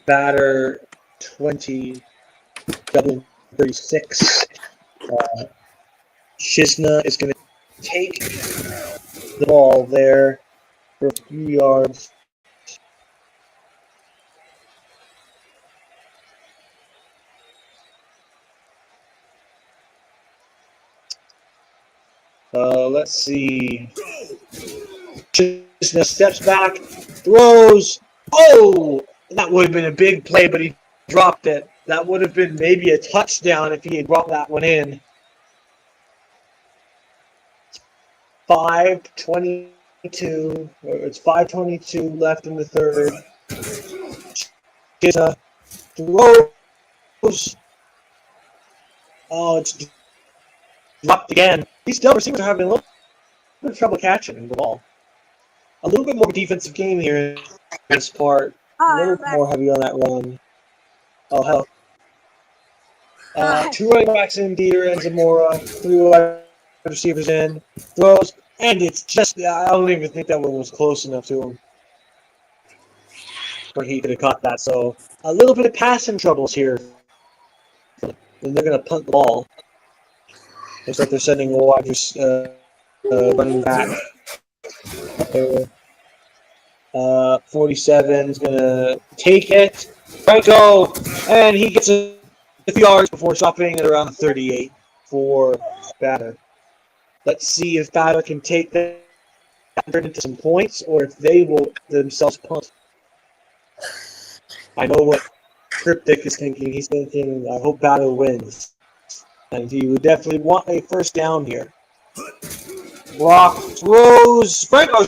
Badr 20, Dublin 36. Chisna is going to take the ball there for a few yards. Let's see. Just steps back, throws. Oh, that would have been a big play, but he dropped it. That would have been maybe a touchdown if he had brought that one in. 5:22. It's 5:22 left in the third. Throws. Oh, it's dropped again. These double receivers are having a little bit of trouble catching the ball. A little bit more defensive game here in this part. A little bit more heavy on that run. Oh, hell. Two running backs in, Dieter and Zamora. 3 wide receivers in. Throws. And it's just, I don't even think that one was close enough to him. Or he could have caught that. So a little bit of passing troubles here. And they're going to punt the ball. Looks like they're sending a wide running back. 47 is going to take it. Franco, and he gets a few yards before stopping at around 38 for Badr. Let's see if Badr can take that and turn into some points, or if they will themselves punt. I know what Cryptic is thinking. He's thinking, I hope Badr wins. And he would definitely want a first down here. Brock throws. Franco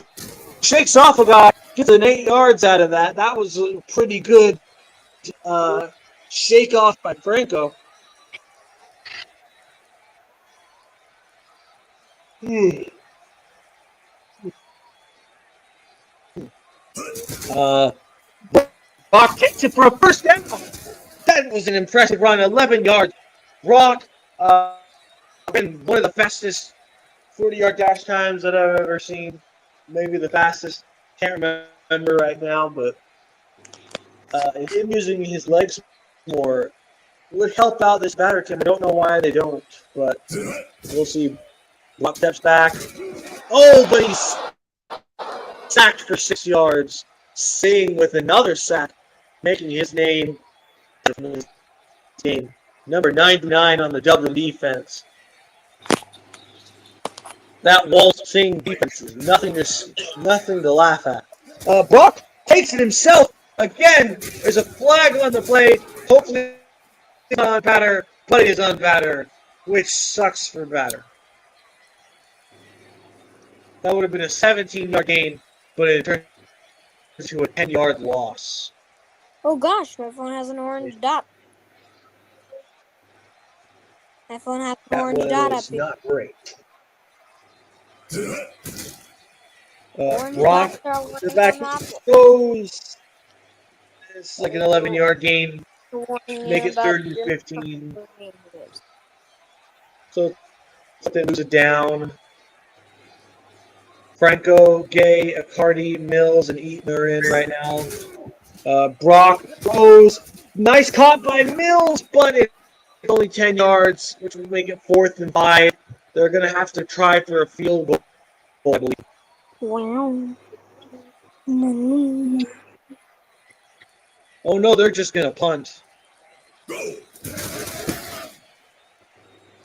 shakes off a guy. Gets an 8 yards out of that. That was a pretty good shake off by Franco. Brock takes it for a first down. That was an impressive run. 11 yards. Brock, been one of the fastest 40-yard dash times that I've ever seen. Maybe the fastest. Can't remember right now, but him using his legs more would help out this Badr team. I don't know why they don't, but we'll see. Block steps back. Oh, but he's sacked for 6 yards. Staying with another sack, making his name number 99 on the Dublin defense. That waltzing defense is nothing to laugh at. Brock takes it himself. Again, there's a flag on the play. Hopefully it's on Badr, but it is on Badr, which sucks for Badr. That would have been a 17-yard gain, but it turned into a 10-yard loss. Oh gosh, my phone has an orange dot. My phone has an orange dot up here. Not great. Brock, the back goes. It's like an 11-yard gain. Make it 3rd and 15. So they lose it down. Franco, Gay, Accardi, Mills, and Eaton are in right now. Brock throws. Nice caught by Mills, but it's only 10 yards, which will make it 4th and 5. They're going to have to try for a field goal, I believe. Wow. Oh, no, they're just going to punt.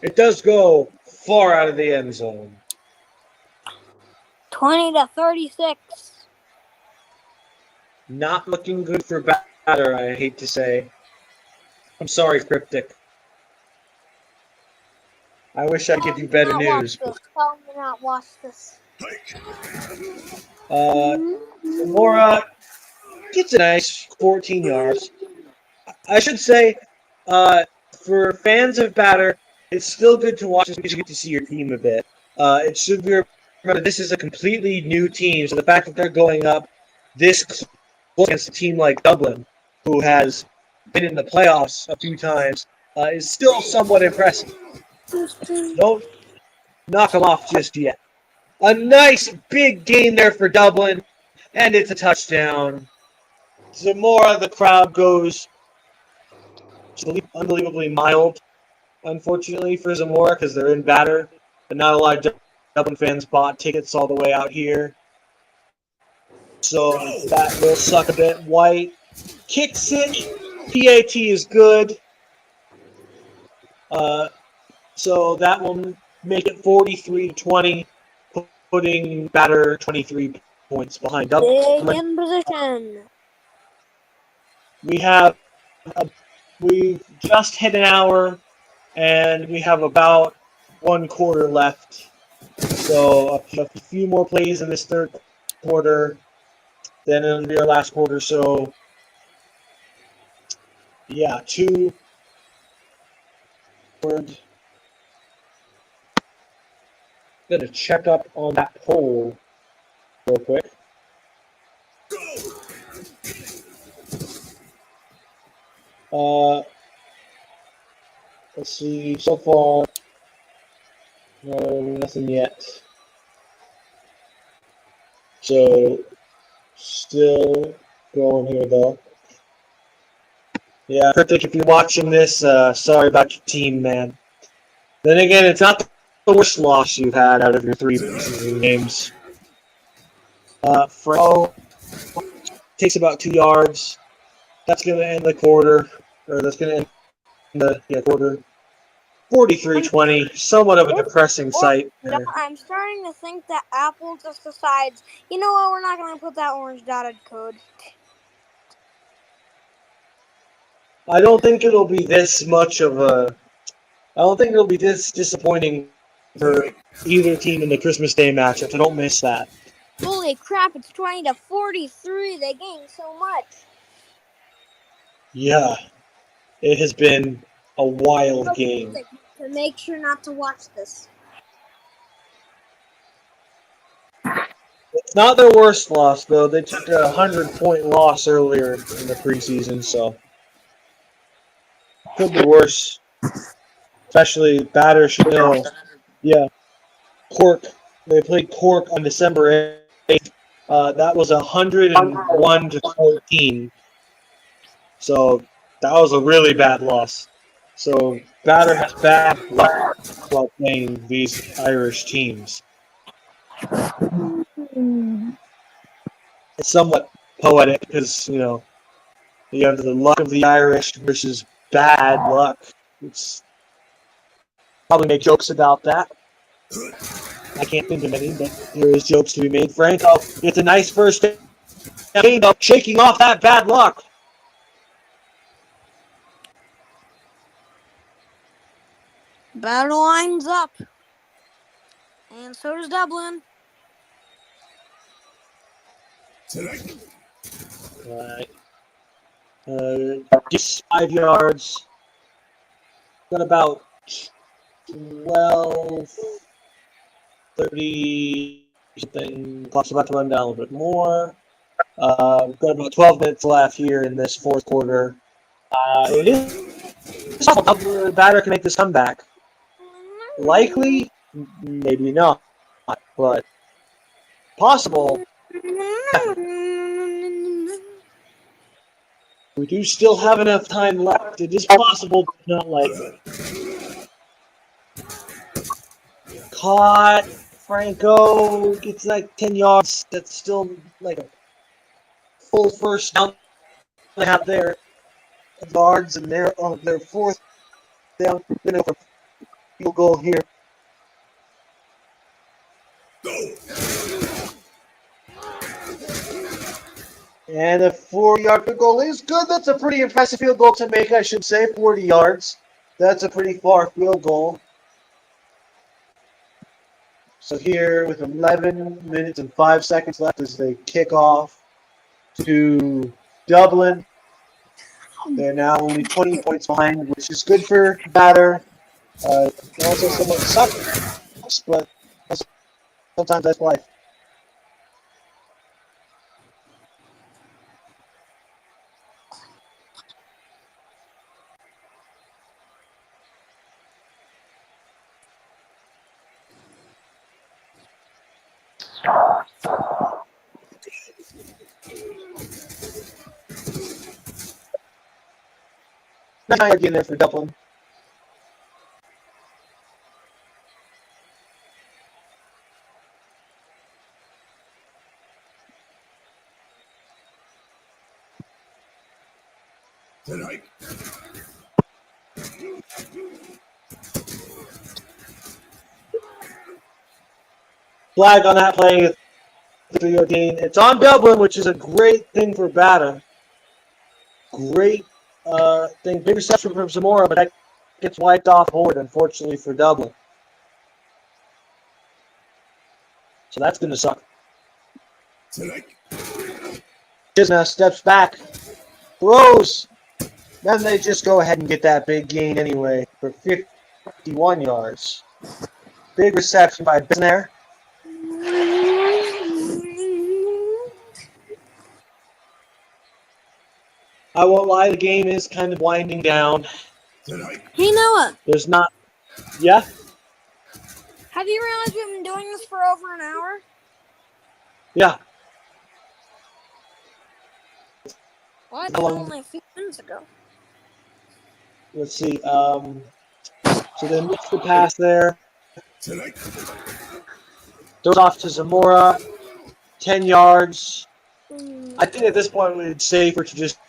It does go far out of the end zone. 20-36. Not looking good for Badr, I hate to say. I'm sorry, Cryptic. I wish I could give you better news. Tell me not watch this. Zamora gets a nice 14 yards. I should say, for fans of Badr, it's still good to watch because you get to see your team a bit. It should be remembered this is a completely new team, so the fact that they're going up this close against a team like Dublin, who has been in the playoffs a few times, is still somewhat impressive. Don't knock them off just yet. A nice big gain there for Dublin, and it's a touchdown. Zamora, the crowd goes unbelievably mild, unfortunately, for Zamora, because they're in Badr, but not a lot of Dublin fans bought tickets all the way out here. So that will suck a bit. White kicks it. PAT is good. So that will make it 43-20, putting Badr 23 points behind Big Dublin. in position. We've just hit an hour, and we have about one quarter left. So a few more plays in this third quarter, then it'll be our last quarter. So yeah, two. Gonna check up on that poll real quick. Let's see. So far, nothing yet. So still going here though. Yeah, Cryptic, if you're watching this, sorry about your team, man. Then again, it's not the worst loss you've had out of your 3 preseason games. Fro takes about 2 yards. That's going to end the quarter, or that's going to end the quarter. 43-20, somewhat of a depressing sight. I'm starting to think that Apple just decides, you know what, we're not going to put that orange dotted code. I don't think it'll be this much of a. I don't think it'll be this disappointing for either team in the Christmas Day matchup. So don't miss that. Holy crap! It's 20-43. They gained so much. Yeah, it has been a wild game. To make sure not to watch this. It's not their worst loss though. They took a 100-point loss earlier in the preseason, so could be worse. Especially Badr should know. Yeah, Cork. They played Cork on December 8th. That was 101-14. So that was a really bad loss. So Badr has bad luck while playing these Irish teams. It's somewhat poetic because, you know, you have the luck of the Irish versus bad luck. It's probably make jokes about that. I can't think of any, but there is jokes to be made. Franco, it's a nice first game, though, shaking off that bad luck. Badr lines up. And so does Dublin. Alright. Just 5 yards. Got about 12, 30 something. Clock's about to run down a little bit more. We've got about 12 minutes left here in this fourth quarter. It is possible Badr can make this comeback. Likely, maybe not, but possible. We do still have enough time left. It is possible, but not likely. Caught. Franco gets like 10 yards. That's still like a full first down. They have their yards and they're on their fourth down. You know, for field goal here. And a 4-yard field goal is good. That's a pretty impressive field goal to make, I should say. 40 yards. That's a pretty far field goal. So here with 11 minutes and 5 seconds left as they kick off to Dublin. They're now only 20 points behind, which is good for Badr. Also somewhat sucks, but sometimes that's life. Not again there for Dublin. Flag on that play. 3-yard. It's on Dublin, which is a great thing for Badr. Great thing. Big reception from Zamora, but that gets wiped off board, unfortunately, for Dublin. So that's going to suck. Chisna steps back, throws. Then they just go ahead and get that big gain anyway for 51 yards. Big reception by Bisnair. I won't lie, the game is kind of winding down. Hey Noah, There's not. Yeah? have you realized we've been doing this for over an hour? Yeah. Well, I thought only a few minutes ago. Let's see. So they missed the pass there. Throws off to Zamora. 10 yards. I think at this point it's safer to just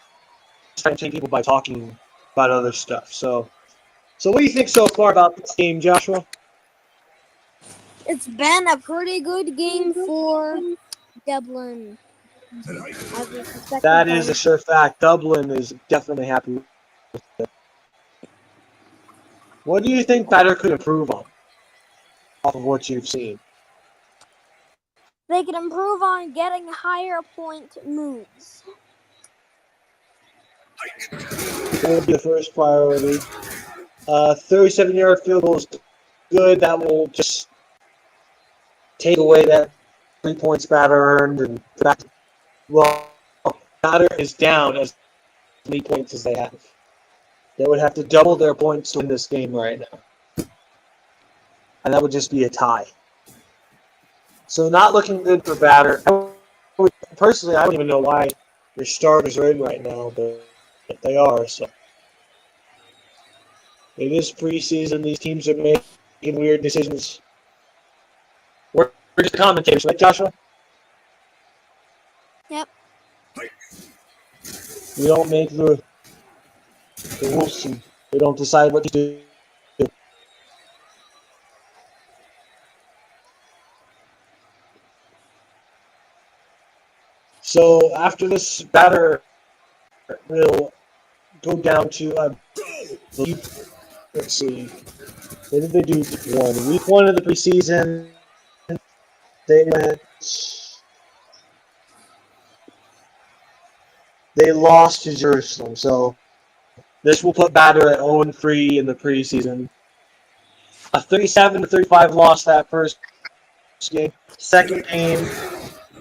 try and take people by talking about other stuff. So what do you think so far about this game, Joshua? It's been a pretty good game for Dublin. That is a sure fact. Dublin is definitely happy with it. What do you think Badr could improve on off of what you've seen? They could improve on getting higher point moves. That would be the first priority. 37-yard field goal is good. That will just take away that 3 points Badr earned. And Badr is down as many points as they have. They would have to double their points to win this game right now. And that would just be a tie. So not looking good for Badr. Personally, I don't even know why their starters are in right now, but they are. So it is preseason. These teams are making weird decisions. We're just commentators, right, Joshua? Yep. We don't make the rules. We don't decide what to do. So after this, Badr will go down to, let's see, what did they do week one? Week one of the preseason, they lost to Jerusalem. So this will put Badr at 0-3 in the preseason. A 37-35 loss that first game. Second game,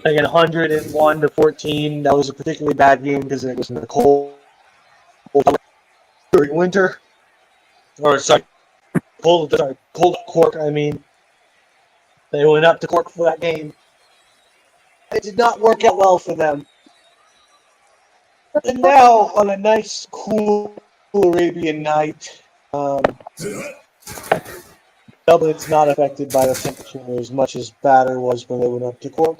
again, 101-14. That was a particularly bad game because it was in the cold during winter. Or cold Cork. I mean, they went up to Cork for that game. It did not work out well for them. And now, on a nice, cool Arabian night, Dublin's not affected by the temperature as much as Badr was when they went up to Cork.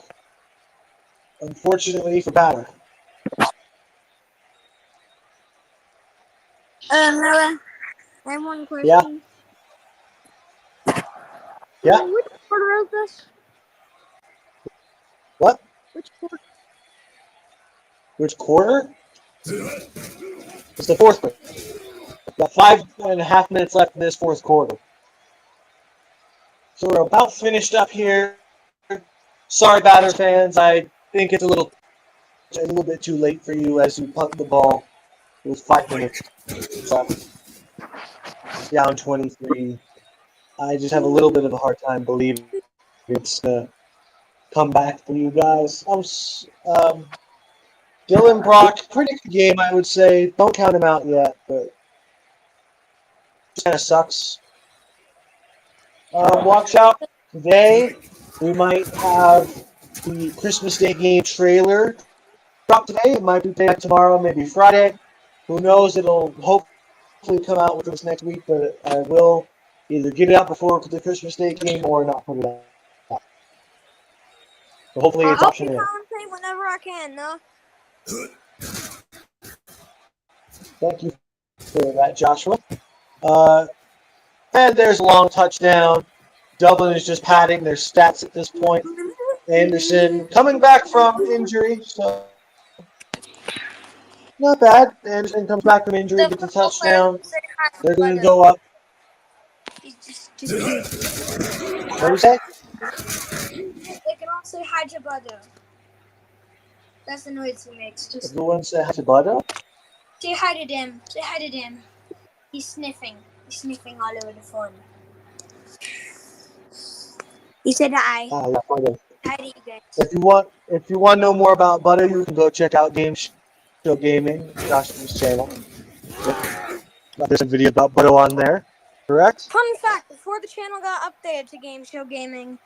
Unfortunately for Badr. Noah, I have one question. Yeah. Yeah. Which quarter is this? What? Which quarter? Which quarter? It's the fourth quarter. Got 5.5 minutes left in this fourth quarter. So we're about finished up here. Sorry, Badr fans. I think it's a little bit too late for you as you punt the ball with 5 minutes left. Down 23. I just have a little bit of a hard time believing it's going to come back for you guys. Dylan Brock, pretty good game, I would say. Don't count him out yet, but it kind of sucks. Watch out. Today, we might have the Christmas Day game trailer drop today. It might be back tomorrow, maybe Friday. Who knows? It'll hopefully come out with us next week, but I will either get it out before the Christmas Day game or not put it out. So hopefully it's option A. I'll commentate whenever I can, no? Thank you for that, Joshua. And there's a long touchdown. Dublin is just padding their stats at this point. Anderson coming back from injury, so not bad. Anderson comes back from injury, gets a touchdown. They're going to go up. He's just cute. What do you say? They can all say hi to Butter. That's the noise he makes. Just Everyone say hi to Butter. say hi to them. Say hi to them. He's sniffing. He's sniffing all over the phone. He said hi. Ah, yeah, Butter. Hi to you guys. If you want to know more about Butter, you can go check out Game Show Gaming, Joshua's channel. There's a video about Butter on there. Correct? Fun fact, before the channel got updated to Game Show Gaming,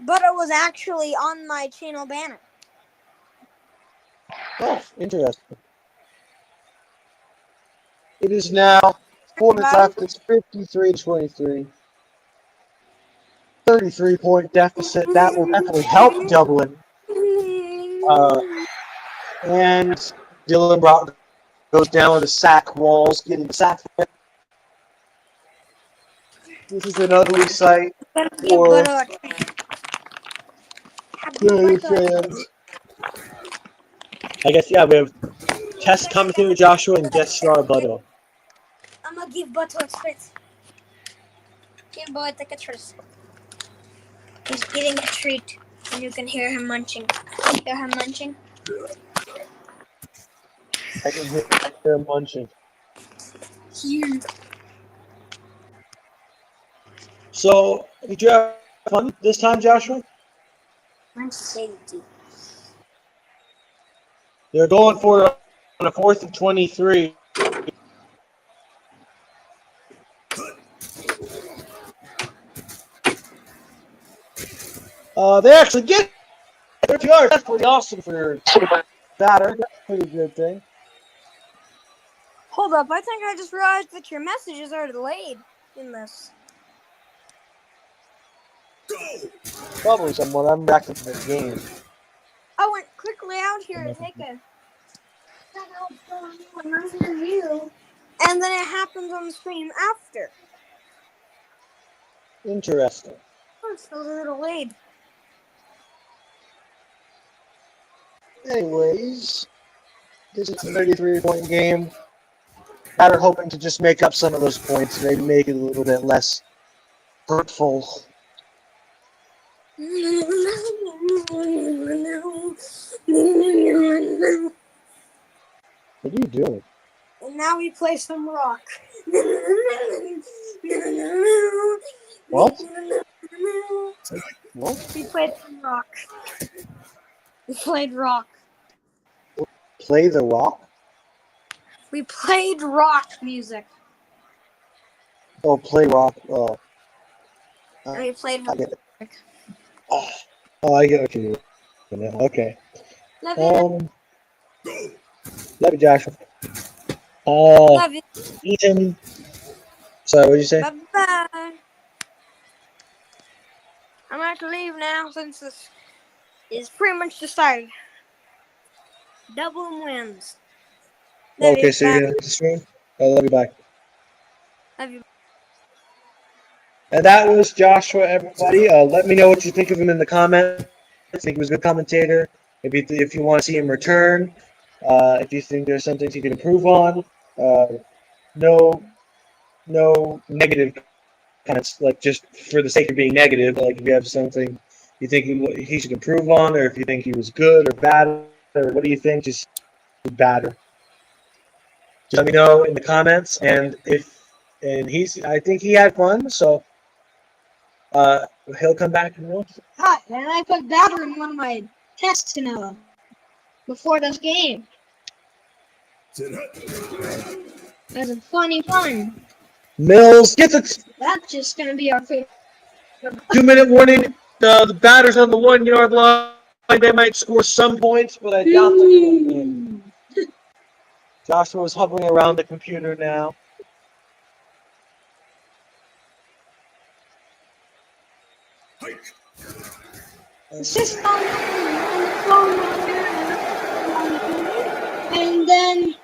Butter was actually on my channel banner. Oh, interesting. It is now 4 minutes left. It's 53-23. 33-point deficit. That will definitely help Dublin. And Dylan Brock goes down with the sack walls, getting sacked. This is an ugly sight for fans. I guess, yeah, we have test commentator Joshua and guest star Butto. I'm gonna give Butto a treat. Give Butto a treat. He's getting a treat, and you can hear him munching. Hear him munching? I can hear him munching. Here. So, did you have fun this time, Joshua? I'm safety. They're going for it on a 4th and 23. They actually get 30 yards. That's pretty awesome for batter. That's a pretty good thing. Hold up, I think I just realized that your messages are delayed in this. Probably someone. I'm back to the game. I went quickly out here to take a review, and then it happens on the stream after. Interesting. Oh, it's a little delayed. Anyways, this is a 33-point game. Batter hoping to just make up some of those points, maybe make it a little bit less hurtful. What are you doing? And now we play some rock. What? What? We played some rock. We played rock. Play the rock? We played rock music. Oh, play rock. Oh. And we played I rock get it. music. Oh, I get what you do. Okay. Love you. Love you, Joshua. Love you. Ethan. Sorry, what did you say? Bye-bye. I'm going to have to leave now since this is pretty much decided. Dublin wins. Love Okay, you. so you're going to stream? I love you, bye. Love you. And that was Joshua, everybody. Let me know what you think of him in the comments. I think he was a good commentator. If you want to see him return, if you think there's some things he can improve on, no negative comments, like just for the sake of being negative. Like if you have something you think he should improve on, or if you think he was good or bad, or what do you think? Just bad. Just let me know in the comments. And I think he had fun, so he'll come back and watch. Hi, and I put Badr in one of my tests before this game. That's a funny fun. Mills gets it. That's just gonna be our favorite. 2-minute warning. The batter's on the 1-yard line. They might score some points, but I doubt they're going to win. Joshua is hovering around the computer now. System, and then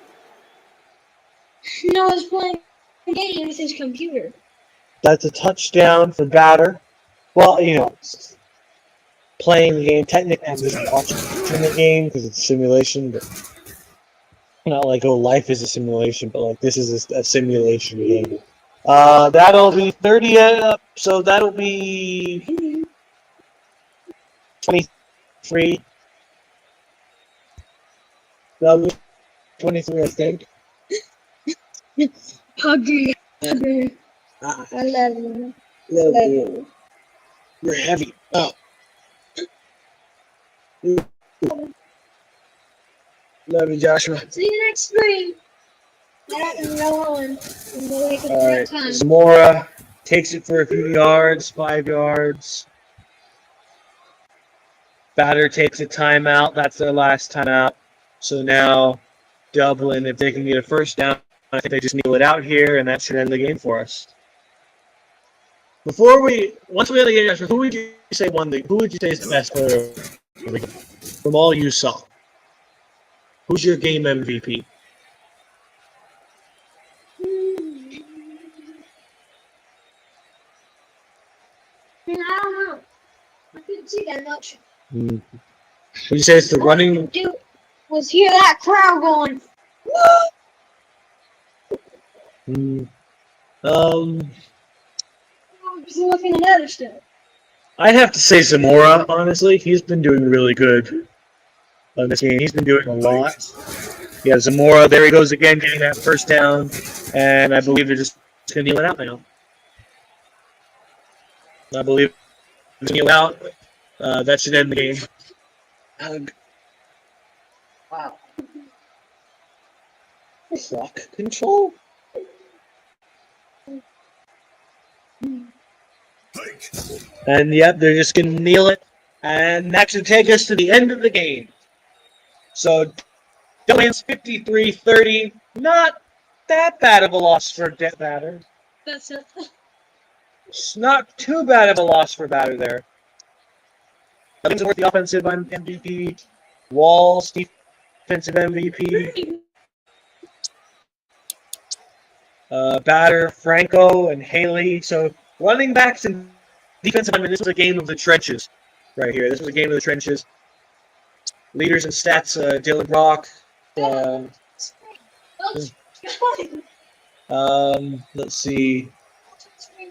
know it's playing games with his computer. That's a touchdown for Badr. Well, playing the game technically, I'm just watching the game because it's a simulation, but not like life is a simulation, but like this is a simulation game. That'll be 30 up, so that'll be 23. That'll be 23, I think. Huggy. Ah, 11. You're heavy. Oh. Love you, Joshua. See you next stream. And go on. All right. Zamora takes it for a few yards, 5 yards. Badr takes a timeout. That's their last timeout. So now Dublin, if they can get a first down, I think they just kneel it out here, and that should end the game for us. Once we have the game, who would you say who would you say is the best player from all you saw? Who's your game MVP? I don't know. I couldn't see that much. Would you say it's the running? Dude, was hear that crowd going? Just looking at other stuff. I'd have to say Zamora, honestly. He's been doing really good on this game. He's been doing a lot. Yeah, Zamora, there he goes again, getting that first down. And I believe they're just going to kneel it out now. I believe they're going to kneel out. That should end the game. Wow. Clock control? And yep, they're just going to kneel it. And that should take us to the end of the game. So, Dublin 53-30. Not that bad of a loss for Badr. That's it. It's not too bad of a loss for Badr there. Worth the offensive MVP. Walls, defensive MVP. Badr, Franco, and Haley. So, running backs and defensive linemen, this was a game of the trenches right here. This was a game of the trenches. Leaders and stats, Dylan Brock. Let's see.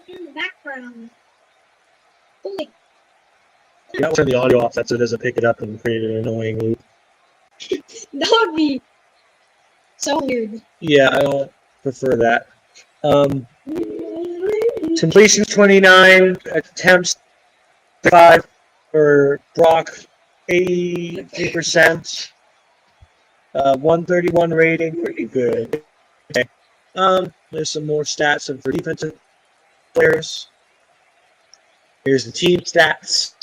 In the background. Holy. You gotta turn the audio off, so it doesn't pick it up and create an annoying loop. That would be so weird. Yeah, I don't prefer that. Completions 29, attempts 5 for Brock, 83%. 131 rating, pretty good. Okay. There's some more stats for defensive players. Here's the team stats.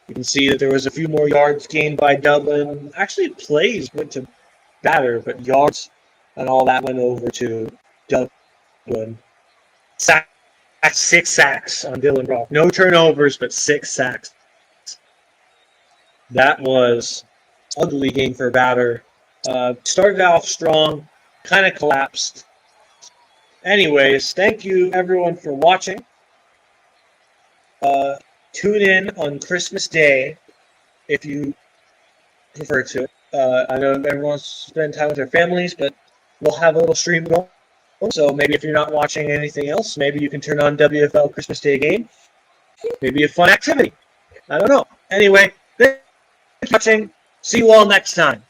You can see that there was a few more yards gained by Dublin. Actually, plays went to Badr, but yards and all that went over to Dublin. 6 sacks on Dylan Brock. No turnovers, but 6 sacks. That was an ugly game for Badr. Started off strong, kind of collapsed. Anyways, thank you everyone for watching. Tune in on Christmas Day if you prefer to. I know everyone wants to spend time with their families, but we'll have a little stream going. So maybe if you're not watching anything else, maybe you can turn on WFL Christmas Day game. Maybe a fun activity. I don't know. Anyway, thanks for watching. See you all next time.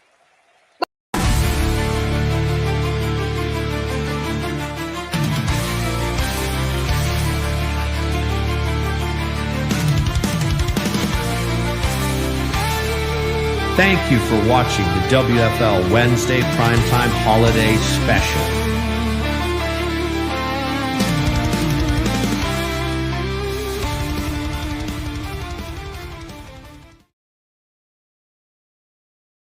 Thank you for watching the WFL Wednesday Primetime Holiday Special.